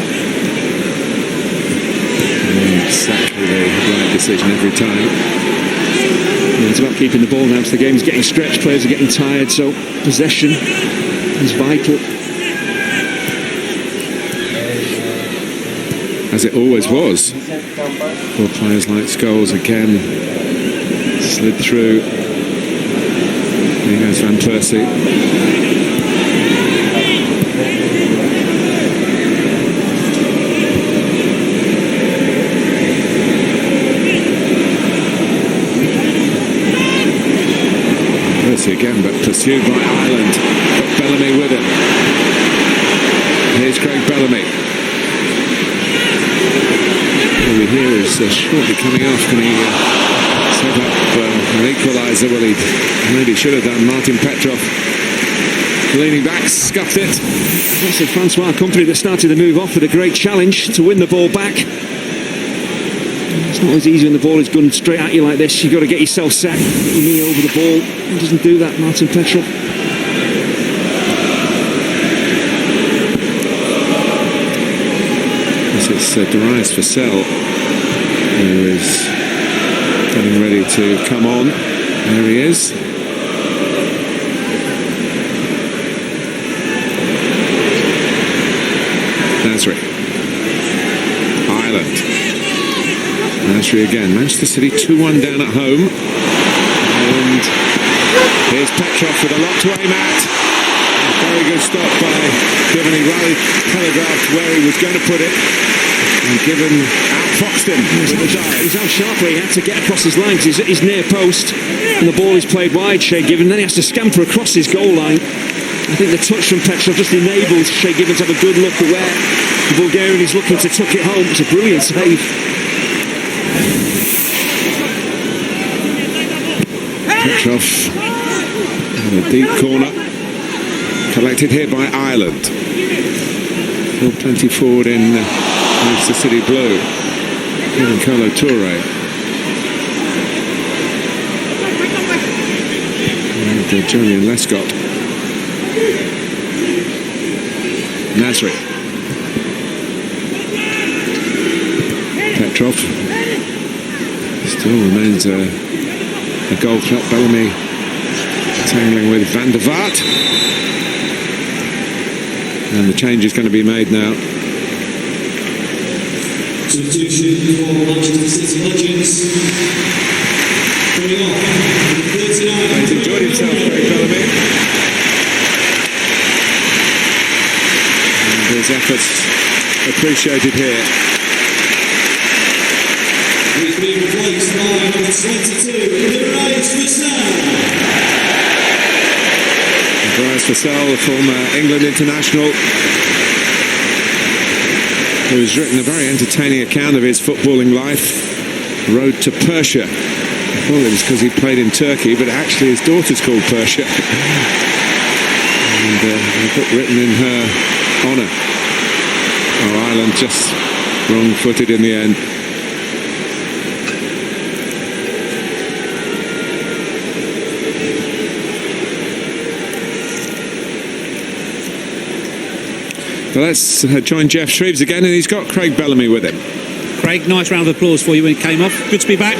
Exactly the right decision every time. Yeah, it's about keeping the ball now. The game's getting stretched, players are getting tired, so possession is vital. As it always was. For players like Scholes again, slid through. There goes Van Persie. Again, but pursued by Ireland. Got Bellamy with him. Here's Craig Bellamy. here is shortly coming off. Can he set up an equaliser? Well, he maybe should have done. Martin Petrov leaning back, scuffed it. It's Francois KOMPANY that started the move off with a great challenge to win the ball back. It's not as easy when the ball is gunned straight at you like this. You've got to get yourself set, your knee over the ball. He doesn't do that, Martin Petrov. It's Darius Vassell who is getting ready to come on. There he is. Nasri. Ireland. Nasri again. Manchester City 2-1 down at home. And here's Petrov with a lot to aim at. A very good stop by Given. He rallied, telegraphed where he was going to put it. And Given outfoxed him. He's out sharply. He had to get across his line because he's near post. And the ball is played wide, Shay Given. Then he has to scamper across his goal line. I think the touch from Petrov just enables Shay Given to have a good look at where the Bulgarian is looking to tuck it home. It's a brilliant save. Petrov in a deep corner. Collected here by Ireland. Still plenty forward in Manchester City blue. Even Kolo Toure. And Julian Lescott. Nasri. Petrov still remains a goal threat. Bellamy tangling with Van der Vaart. And the change is going to be made now. Substitution for Manchester City legends. Coming off, 39. He's enjoyed himself, Craig Bellamy. His efforts appreciated here. He's being replaced by number 22, Darius Vassell. Darius Vassell, the former England international, who's written a very entertaining account of his footballing life. Road to Persia. I thought it was because he played in Turkey, but actually his daughter's called Persia. And a book written in her honour. Oh, Ireland just wrong-footed in the end. Well, let's join Jeff Shreves again, and he's got Craig Bellamy with him. Craig, nice round of applause for you when it came off. Good to be back.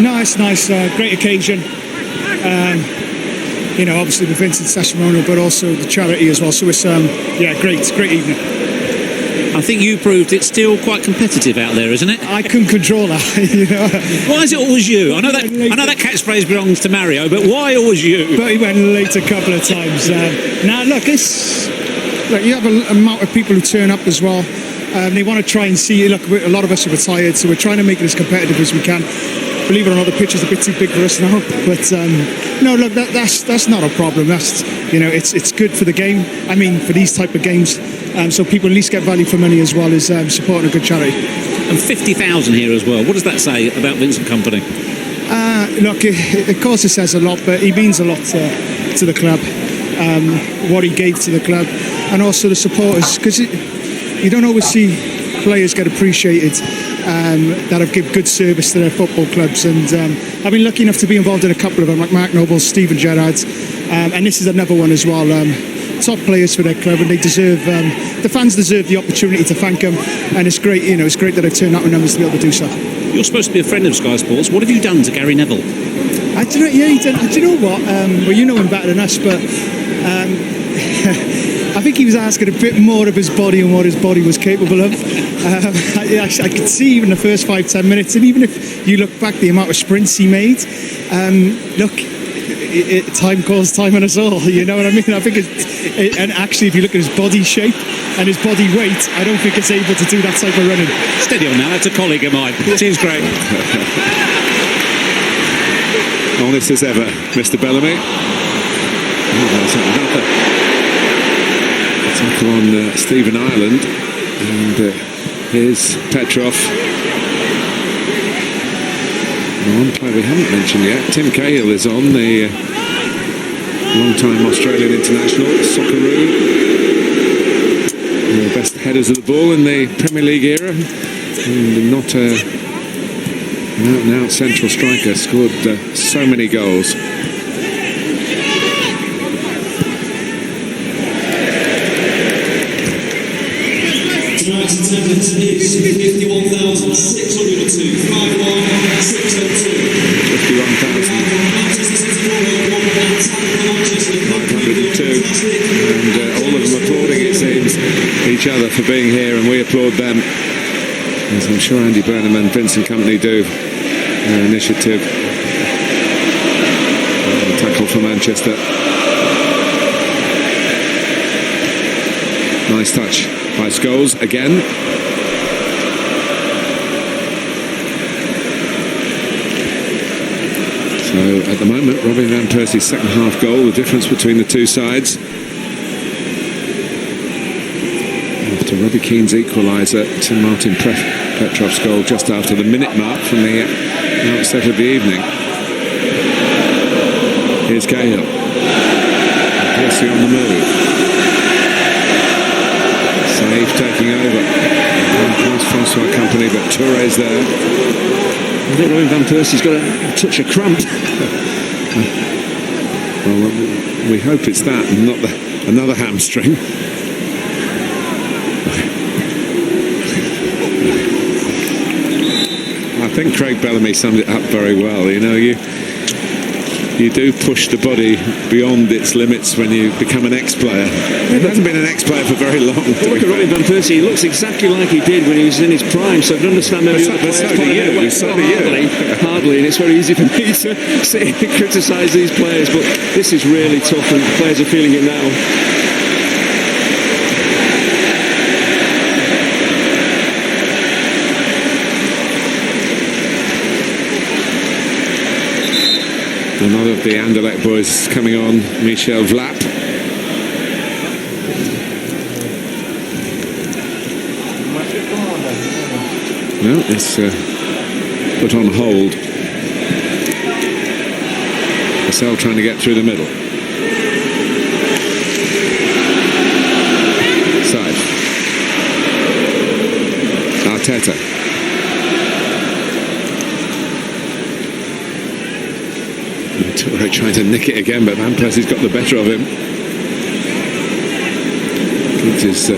Nice, great occasion. Obviously the Vincent testimonial, but also the charity as well. So it's great evening. I think you proved it's still quite competitive out there, isn't it? I couldn't control that. Why is it always you? I know that catchphrase belongs to Mario, but why always you? But he went late a couple of times. Look, you have an amount of people who turn up as well. They want to try and see. Look, a lot of us are retired, so we're trying to make it as competitive as we can. Believe it or not, the pitch is a bit too big for us now. But no, look, that's not a problem. That's it's good for the game. I mean, for these type of games, so people at least get value for money as well as supporting a good charity. And 50,000 here as well. What does that say about Vincent KOMPANY? Look, of course it says a lot, but he means a lot to the club. What he gave to the club, and also the supporters, because you don't always see players get appreciated that have given good service to their football clubs, and I've been lucky enough to be involved in a couple of them, like Mark Noble, Stephen Gerrard, and this is another one as well. Top players for their club, and they deserve. The fans deserve the opportunity to thank them, and it's great. It's great that I've turned out with numbers to be able to do so. You're supposed to be a friend of Sky Sports. What have you done to Gary Neville? I don't know. Yeah, he did. Do you know what? Well, you know him better than us, but. I think he was asking a bit more of his body and what his body was capable of. I could see even the first 5-10 minutes, and even if you look back the amount of sprints he made, time calls time on us all. You know what I mean? I think and actually, if you look at his body shape and his body weight, I don't think it's able to do that type of running. Steady on now. That's a colleague of mine. Seems great. Honest as ever, Mr. Bellamy. There's another tackle on Stephen Ireland, and here's Petrov. One player we haven't mentioned yet, Tim Cahill is on, the long-time Australian international, Socceroo. One of the best headers of the ball in the Premier League era, and not an out-and-out central striker, scored so many goals. Tonight's attendance is 51,602, 51,602. 51,502, and all of them applauding, it seems, each other for being here, and we applaud them, as I'm sure Andy Burnham and Vincent Company do. Their initiative. Tackle for Manchester. Nice touch by Scholes again. So at the moment, Robin Van Persie's second half goal, the difference between the two sides. After Robbie Keane's equaliser to Martin Petrov's goal just after the minute mark from the outset of the evening. Here's Cahill. Percy on the move. Save taking over. Past Francois Company, but Touré's there. I think Robin Van Persie's got a touch of cramp. Well, we hope it's that and not another hamstring. I think Craig Bellamy summed it up very well. You know, you do push the body beyond its limits when you become an ex-player. He hasn't been an ex-player for very long. Look at Robin Van Persie. He looks exactly like he did when he was in his prime. So I can understand maybe other players. Hardly, and it's very easy for me to sit and criticise these players. But this is really tough, and players are feeling it now. Another of the Anderlecht boys coming on, Michel Vlap. No, it's put on hold. Marcel trying to get through the middle. Side. Arteta. Toure trying to nick it again, but Van Persie's got the better of him. It is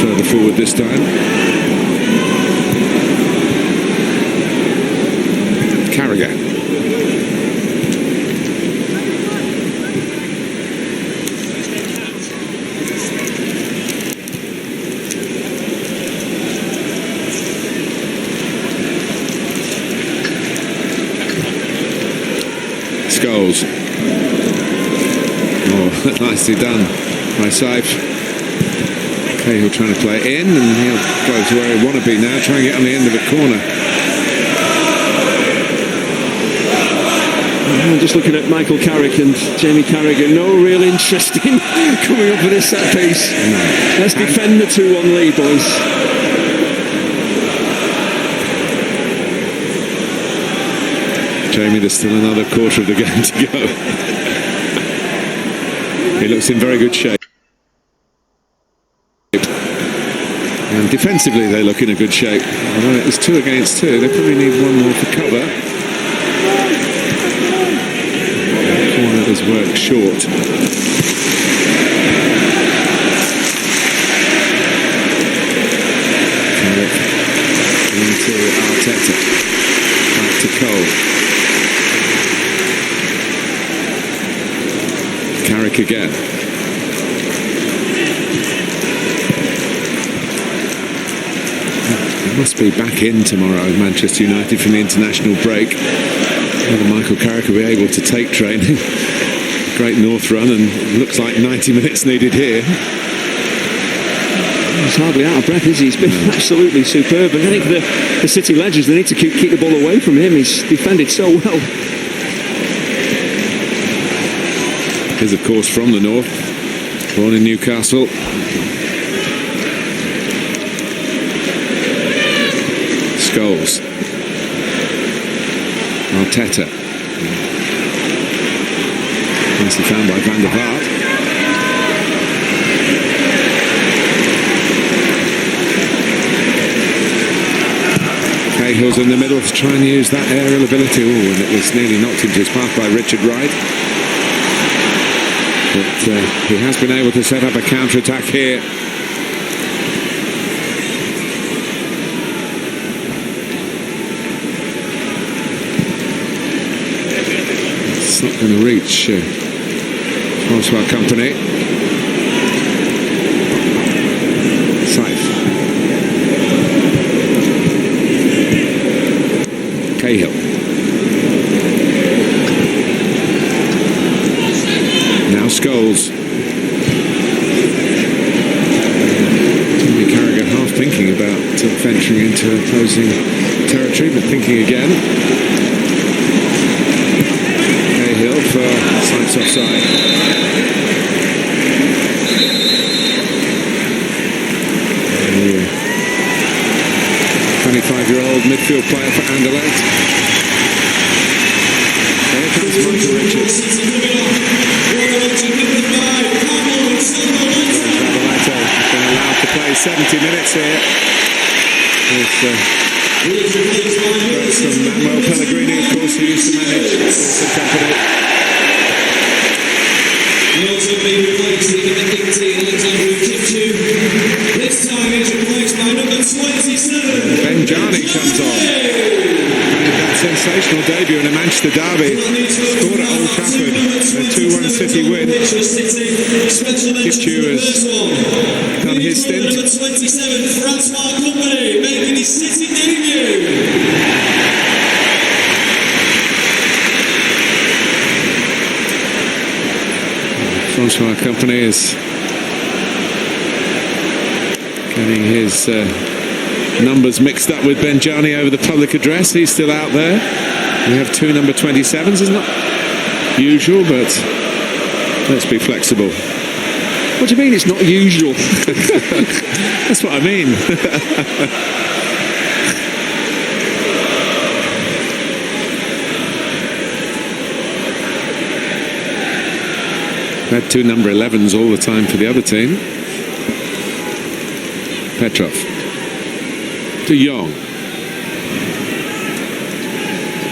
further forward this time. Carragher. Scholes. Oh, nicely done by Sept. Cahill trying to play it in, and he'll go to where he want to be now, trying to get on the end of the corner. Just looking at Michael Carrick and Jamie Carragher, no real interest in coming up with this set piece. No. Let's defend the 2-1 lead, boys. Jamie, there's still another quarter of the game to go. He looks in very good shape. And defensively, they look in a good shape. Although it was 2 against 2, they probably need one more for cover. The corner has worked short. Into Arteta. Back to Cole. Carrick again. They must be back in tomorrow, Manchester United, from the international break. Whether Michael Carrick will be able to take training. Great North run, and looks like 90 minutes needed here. He's hardly out of breath, is he? He's been absolutely superb. And I think the City legends, they need to keep the ball away from him. He's defended so well. Is of course from the north, born in Newcastle. Scholes. Arteta. Nicely found by Van der Vaart. Cahill's in the middle to try and use that aerial ability. Oh, and it was nearly knocked into his path by Richard Wright. But he has been able to set up a counter-attack here. It's not going to reach Francois Kompany. Sept. Cahill. Now Scholes. Tommy Carragher half thinking about venturing into opposing territory, but thinking again. Cahill for Sept's offside. 25-year-old midfield player for Anderlecht. Here comes Michael Richards. Been allowed to play 70 minutes here. There's from Manuel Pellegrini, of course, who used to manage Vincent Kompany. Also being replaced in the King Alexander Kipchu. This time he's replaced by number 27. Benjani comes on. Made that sensational debut in a Manchester derby. Scored at Old Trafford. A 2-1 City win. Kipchu has done his stint. Number 27, Francois Kompany, making his City debut. Francois Kompany is getting his numbers mixed up with Benjani over the public address. He's still out there. We have two number 27s. It's not usual, but let's be flexible. What do you mean it's not usual? That's what I mean. Had two number 11s all the time for the other team. Petrov. De Jong.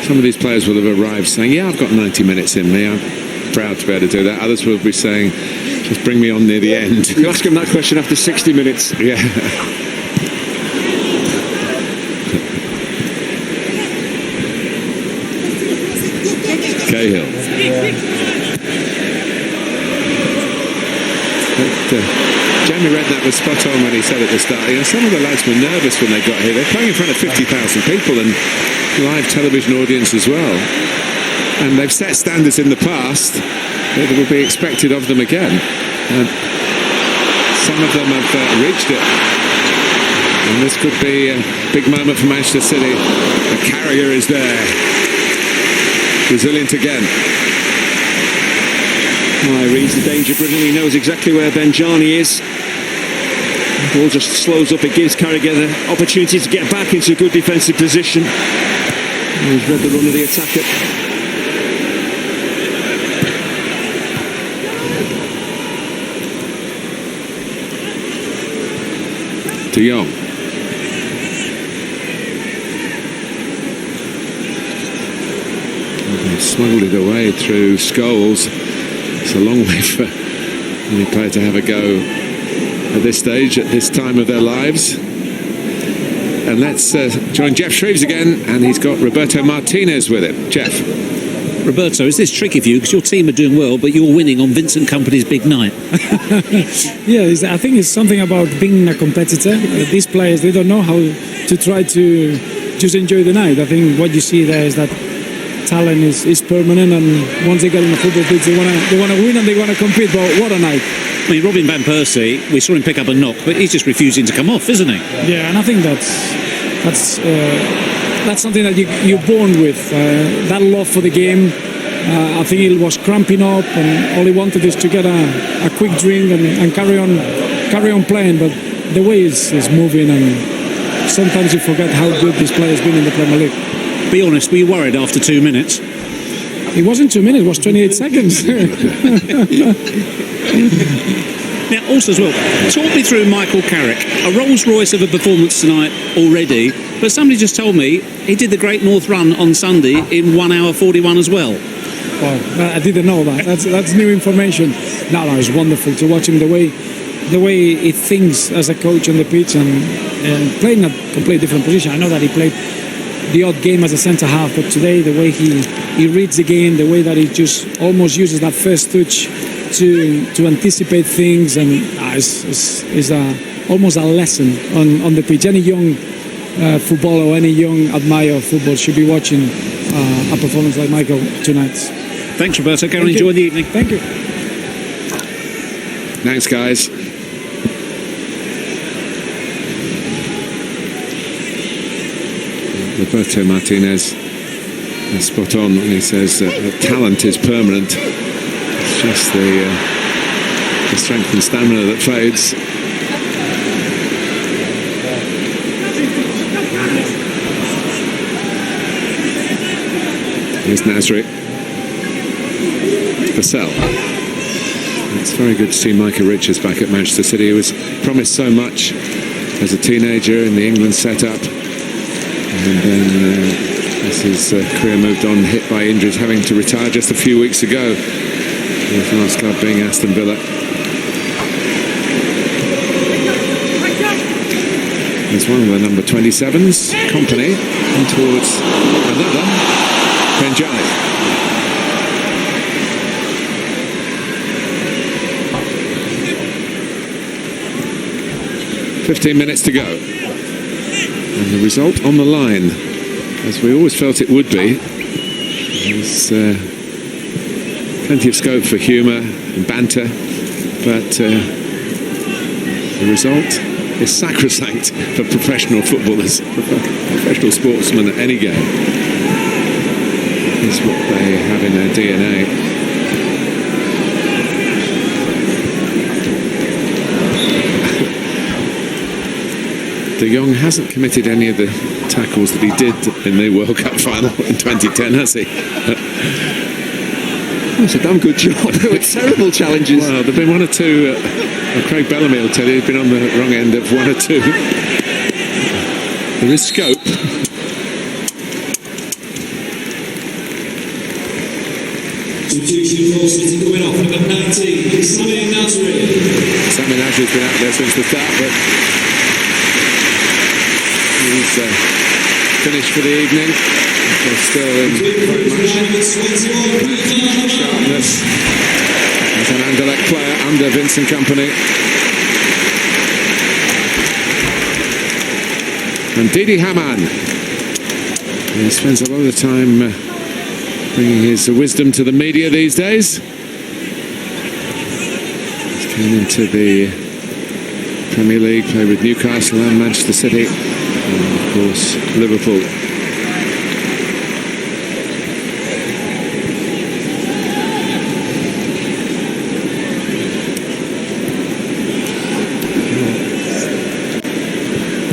Some of these players will have arrived saying, yeah, I've got 90 minutes in me. I'm proud to be able to do that. Others will be saying, just bring me on near the end. You ask him that question after 60 minutes. Yeah. Cahill. Jamie Redknapp was spot on when he said at the start, you know, some of the lads were nervous when they got here. They're playing in front of 50,000 people and live television audience as well. And they've set standards in the past that will be expected of them again. Some of them have reached it. And this could be a big moment for Manchester City. The Carragher is there. Resilient again. He reads the danger brilliantly, knows exactly where Benjani is. The ball just slows up, it gives Carragher the opportunity to get back into a good defensive position. He's read the run of the attacker. De Jong. He smuggled it away through Scholes. It's a long way for any player to have a go at this stage, at this time of their lives. And let's join Jeff Shreves again, and he's got Roberto Martinez with him. Jeff. Roberto, is this tricky for you? Because your team are doing well, but you're winning on Vincent Kompany's big night. Yeah, I think it's something about being a competitor. These players, they don't know how to try to just enjoy the night. I think what you see there is that talent is permanent, and once they get on the football pitch, they want to win and they want to compete. But what a night! I mean, Robin van Persie, we saw him pick up a knock, but he's just refusing to come off, isn't he? Yeah, and I think that's something that you're born with. That love for the game. I think he was cramping up, and all he wanted is to get a quick drink and carry on playing. But the way he's moving, and sometimes you forget how good this player has been in the Premier League. Be honest, were you worried after 2 minutes? It wasn't 2 minutes, it was 28 seconds. Now, also as well, talk me through Michael Carrick. A Rolls Royce of a performance tonight already, but somebody just told me he did the Great North Run on Sunday in 1 hour 41 as well. Well, I didn't know that. That's new information. No, it's wonderful to watch him the way he thinks as a coach on the pitch and playing a completely different position. I know that he played the odd game as a centre half, but today the way he reads the game, the way that he just almost uses that first touch to anticipate things, and is almost a lesson on the pitch. Any young footballer or any young admirer of football should be watching a performance like Michael tonight. Thanks, Roberto. Go and enjoy the evening. Thank you. Thanks, guys. Roberto Martinez is spot on when he says that talent is permanent. It's just the strength and stamina that fades. Here's Nasri. Vassell. It's very good to see Micah Richards back at Manchester City. He was promised so much as a teenager in the England setup. And then as his career moved on, hit by injuries, having to retire just a few weeks ago. His last club being Aston Villa. There's one of the number 27s, KOMPANY, and towards another, Benjani. "15 minutes to go. And the result on the line, as we always felt it would be. There's plenty of scope for humour and banter, but the result is sacrosanct for professional footballers, professional sportsmen at any game. It's what they have in their DNA. De Jong hasn't committed any of the tackles that he did in the World Cup final in 2010, has he? It's a damn good job. There were terrible challenges. Well, there have been one or two. Craig Bellamy will tell you he's been on the wrong end of one or two. There is scope. Substitution for City coming off, number 19, Sami Nasri. Sami Nasri's been out there since the start, but he's finished for the evening. They're still in very much sharpness. He's an Anderlecht player under Vincent Kompany. And Didi Hamann. He spends a lot of the time bringing his wisdom to the media these days. He's came into the Premier League, played with Newcastle and Manchester City, and of course Liverpool.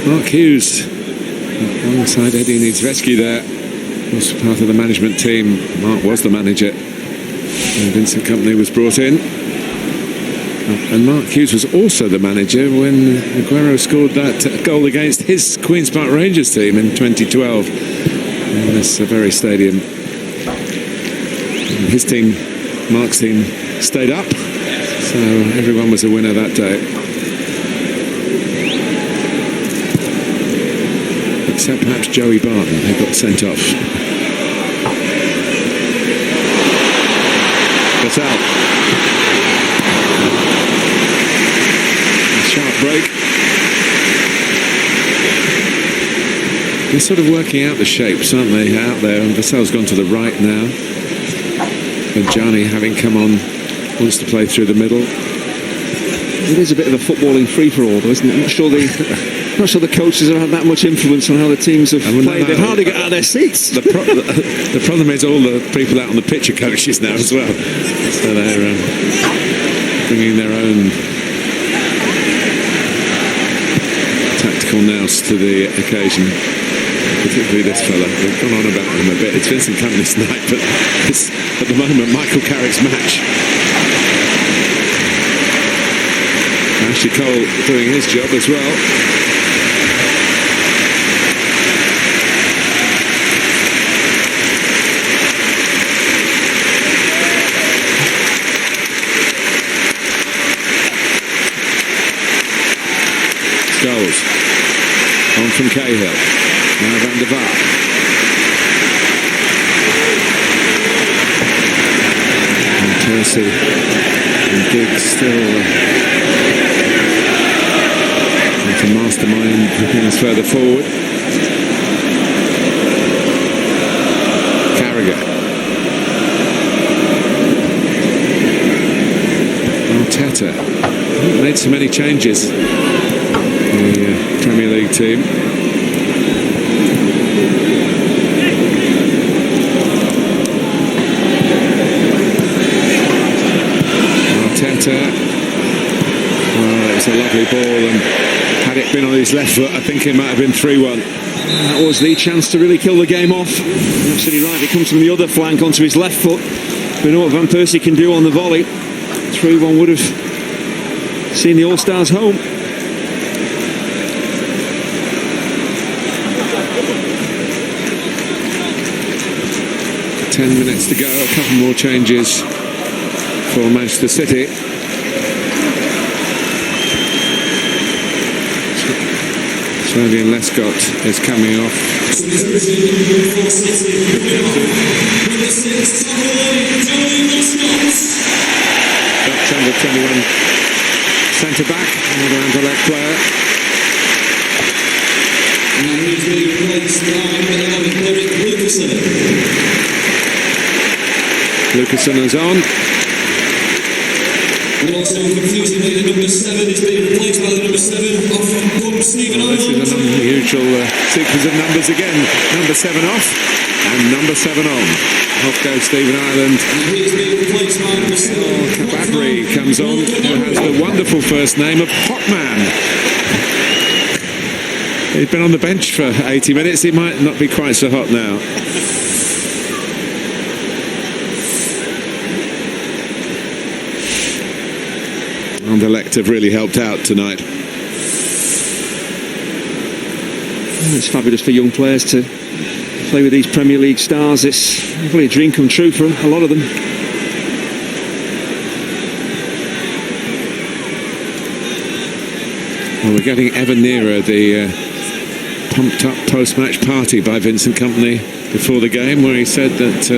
Mark Hughes alongside Eddie needs rescue there. Was part of the management team. Mark was the manager when Vincent Kompany was brought in. And Mark Hughes was also the manager when Aguero scored that goal against his Queen's Park Rangers team in 2012 in this very stadium. And his team, Mark's team, stayed up, so everyone was a winner that day. Except perhaps Joey Barton, who got sent off. Vassell. A sharp break. They're sort of working out the shapes, aren't they, out there? And Vassell's gone to the right now. Benjani, having come on, wants to play through the middle. It is a bit of a footballing free-for-all, though, isn't it? I'm not sure the coaches have had that much influence on how the teams have played. They've hardly got out of their seats. The problem is all the people out on the pitch are coaches now as well. So they're bringing their own tactical nous to the occasion. particularly this fella. We've gone on about him a bit. It's Vincent Kompany's night, but it's at the moment Michael Carrick's match. Ashley Cole doing his job as well. Scholes on from Cahill. Now Van der Vaart. And Percy and Giggs still to mastermind things further forward. Carragher. Arteta. Hasn't made so many changes. The Premier League team. Arteta. Oh, it's a lovely ball, and had it been on his left foot, I think it might have been 3-1. That was the chance to really kill the game off. Absolutely right. It comes from the other flank onto his left foot. We know what Van Persie can do on the volley. 3-1 would have seen the All-Stars home. Ten minutes to go, a couple more changes for Manchester City. Slavian Lescott is coming off. Dutch under 21 centre back, another Anderlecht player. And he's being replaced by Lucasen. Lucasen is on. And also confusingly, the number 7 is being replaced by the number 7 of Stephen Ireland. This is an unusual sequence of numbers again. Number 7 off and number 7 on. Off goes Stephen Ireland. And he's being replaced by number 7. Kabadri comes on, who has the wonderful first name of Hotman. He's been on the bench for 80 minutes. He might not be quite so hot now. Anderlecht have really helped out tonight. It's fabulous for young players to play with these Premier League stars. It's probably a dream come true for a lot of them. Well, we're getting ever nearer the pumped up post-match party by Vincent Kompany before the game, where he said that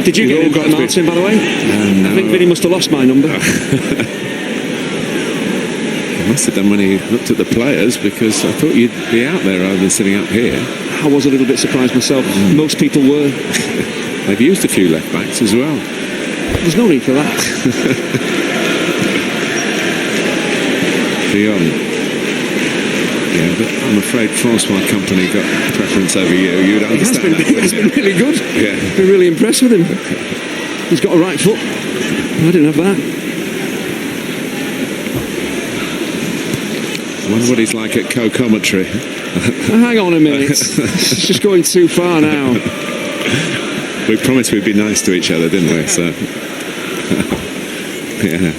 did you get all got Martin, by the way? No. I think Vinny must have lost my number. He must have done when he looked at the players, because I thought you'd be out there rather than sitting up here. I was a little bit surprised myself. Most people were. They've used a few left backs as well. There's no need for that. Dion. Yeah, but I'm afraid Francois Kompany got preference over you. You'd understand that. He's been really good. Yeah. Been really impressed with him. He's got a right foot. I didn't have that. I wonder what he's like at co-commentary. Hang on a minute. It's just going too far now. We promised we'd be nice to each other, didn't we? So, yeah.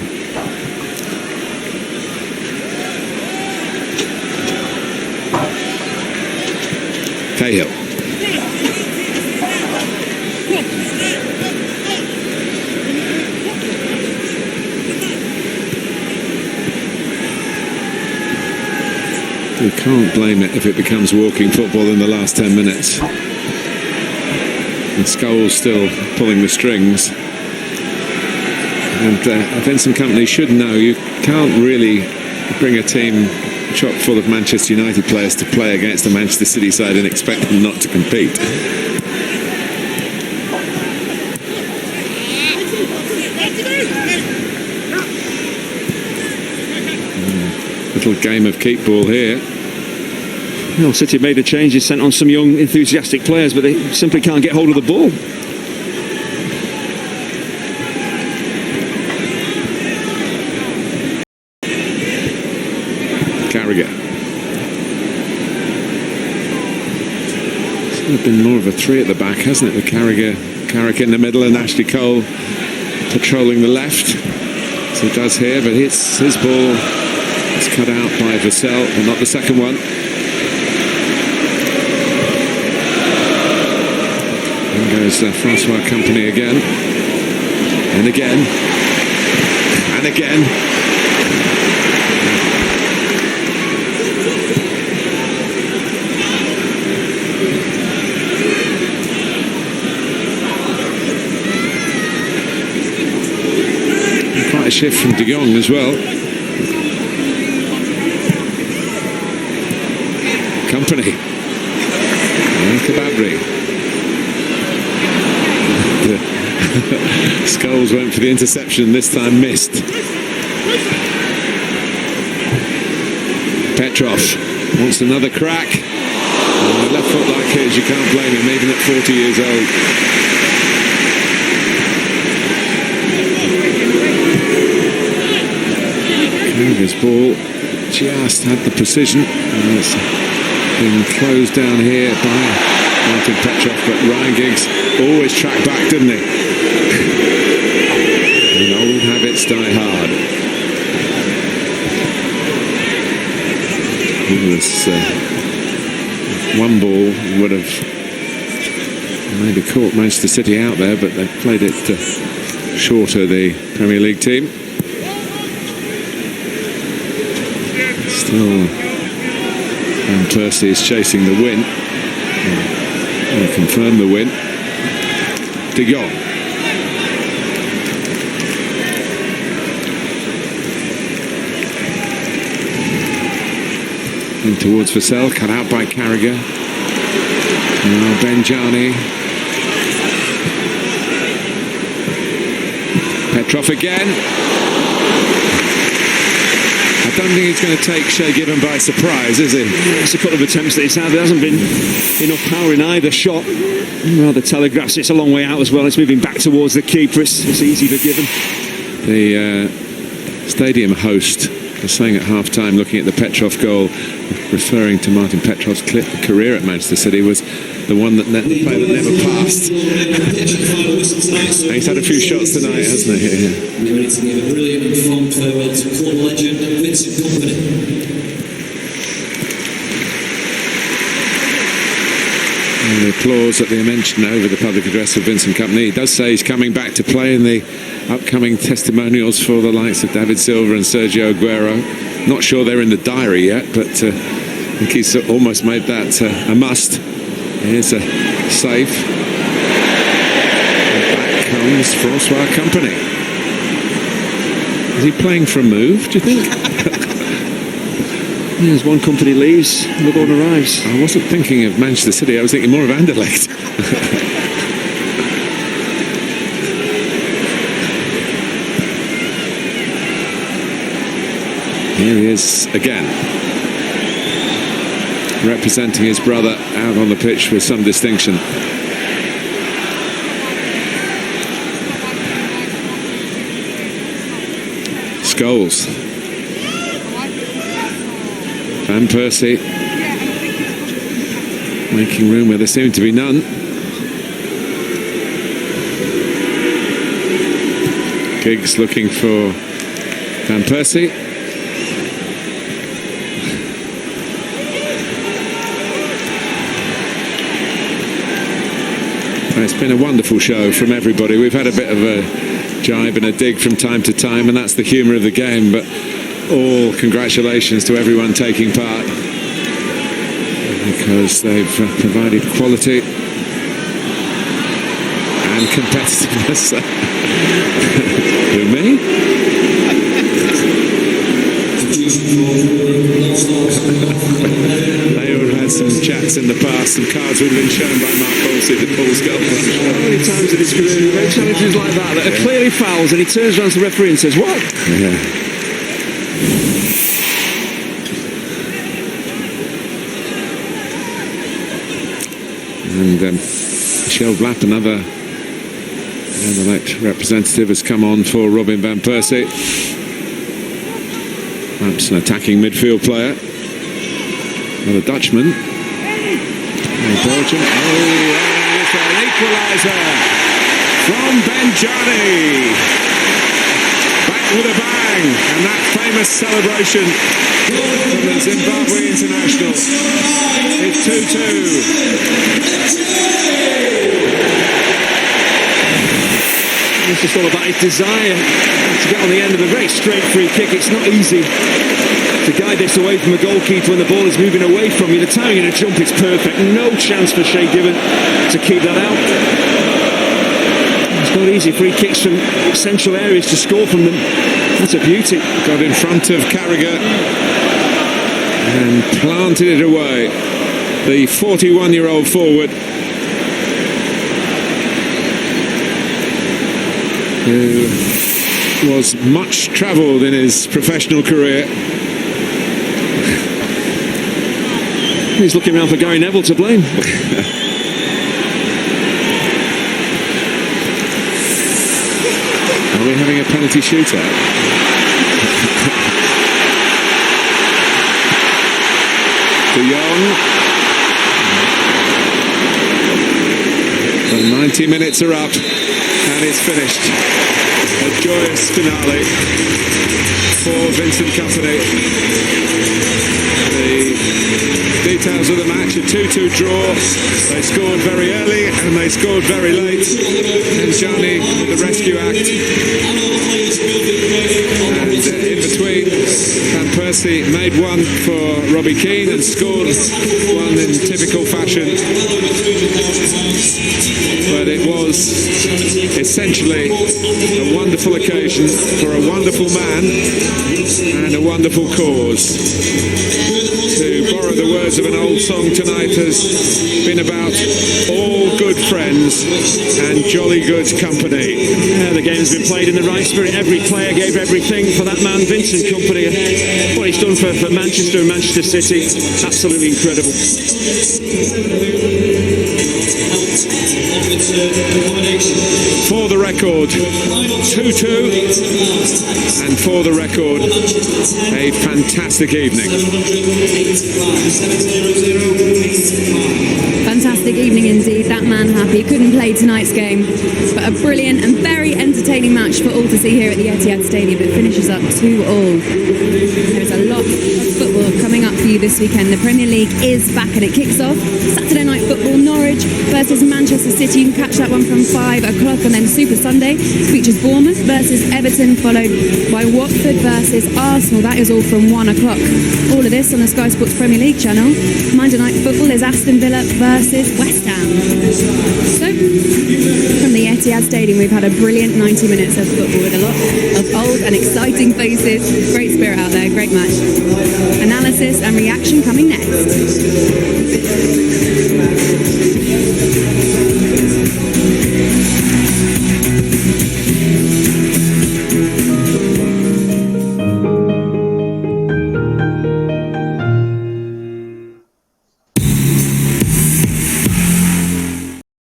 Cahill. You can't blame it if it becomes walking football in the last 10 minutes. And Scholes still pulling the strings. And Vincent Kompany should know you can't really bring a team chock full of Manchester United players to play against the Manchester City side and expect them not to compete. Little game of keep ball here. Well, City made a change. He sent on some young, enthusiastic players, but they simply can't get hold of the ball. Carragher. have been more of a three at the back, hasn't it? With Carrick in the middle and Ashley Cole patrolling the left. So he does here, but it's his ball. It's cut out by Vassell, but not the second one. And goes Francois Kompany again. And again. And again. And quite a shift from De Jong as well. Kompany. And Kababri. Scholes went for the interception, this time missed. Petrov wants another crack. And a left foot like his, you can't blame him, even at 40 years old. Carragher's ball just had the precision. And it's been closed down here by Martin Petrov, but Ryan Giggs always tracked back, didn't he? And old habits die hard. It was one ball would have maybe caught Manchester City out there, but they played it shorter, the Premier League team. Still, Van Persie is chasing the win. Will confirm the win. De Jong. In towards Vassell, cut out by Carragher. Now Benjani. Petrov again. I don't think he's going to take Shea Given by surprise, is he? It's a couple of attempts that he's had. There hasn't been enough power in either shot. Rather telegraphs. It's a long way out as well. It's moving back towards the keeper. It's easy for Given. The stadium host was saying at half-time, looking at the Petrov goal, referring to Martin Petrov's career at Manchester City, was the one that the player that never passed. He's had a few shots tonight, hasn't he? Yeah. We're ready to give a brilliant and fond farewell to club legend Vincent Kompany. And the applause that they mentioned over the public address of Vincent Kompany. He does say he's coming back to play in the upcoming testimonials for the likes of David Silva and Sergio Aguero. Not sure they're in the diary yet, but I think he's almost made that a must. Here's a save. And back comes Francois Kompany. Is he playing for a move, do you think? As one Kompany leaves, another one arrives. I wasn't thinking of Manchester City, I was thinking more of Anderlecht. Here he is again, representing his brother out on the pitch with some distinction. Scholes. Van Persie making room where there seemed to be none. Giggs looking for Van Persie. It's been a wonderful show from everybody. We've had a bit of a jibe and a dig from time to time, and that's the humour of the game, but all congratulations to everyone taking part, because they've provided quality and competitiveness. Who, me? They all had some chats in the past, some cards would have been shown by Mark Halsey at Paul's goal. How many times in his career he made challenges like that are clearly fouls, and he turns around to the referee and says, "What?" Yeah. And Michelle Blapp, another Anderlecht representative, has come on for Robin Van Persie. Perhaps an attacking midfield player. Another Dutchman. Belgium. Oh, it's an equaliser from Benjani. Back with a bang, and that famous celebration from the Zimbabwe international. It's 2-2. It's just all about his desire to get on the end of a very straight free kick. It's not easy to guide this away from a goalkeeper when the ball is moving away from you. The timing in a jump is perfect. No chance for Shay Given to keep that out. It's not easy. Free kicks from central areas to score from them. That's a beauty. Got in front of Carragher and planted it away. The 41-year-old forward, who was much travelled in his professional career. He's looking around for Gary Neville to blame. Are we having a penalty shootout? De Jong. The 90 minutes are up. And it's finished. A joyous finale for Vincent Kompany. The details of the match, a 2-2 draw. They scored very early and they scored very late. And Johnny with the rescue act. And in between, Van Persie made one for Robbie Keane and scored one in typical fashion. But it was essentially a wonderful occasion for a wonderful man and a wonderful cause. To borrow the words of an old song tonight, has been about all good friends and jolly good company. Yeah, the game's been played in the right spirit. Every player gave everything for that man, Vincent Kompany. What he's done for Manchester and Manchester City, absolutely incredible. For the record, 2-2, and for the record, a fantastic evening. Fantastic evening indeed. That man happy. Couldn't play tonight's game, but a brilliant and very entertaining match for all to see here at the Etihad Stadium. It finishes up 2-2. There's a lot of football coming up for you this weekend. The Premier League is back and it kicks off Saturday night football. Norwich versus Manchester City. You can catch that one from 5 o'clock, and then Super Sunday features Bournemouth versus Everton, followed by Watford versus Arsenal. That is all from 1 o'clock. All of this on the Sky Sports Premier League channel. Monday night football is Aston Villa versus West Ham. So, from the Etihad Stadium, we've had a brilliant 90 minutes of football with a lot of old and exciting faces. Great spirit out there, great match. Analysis and reaction coming next.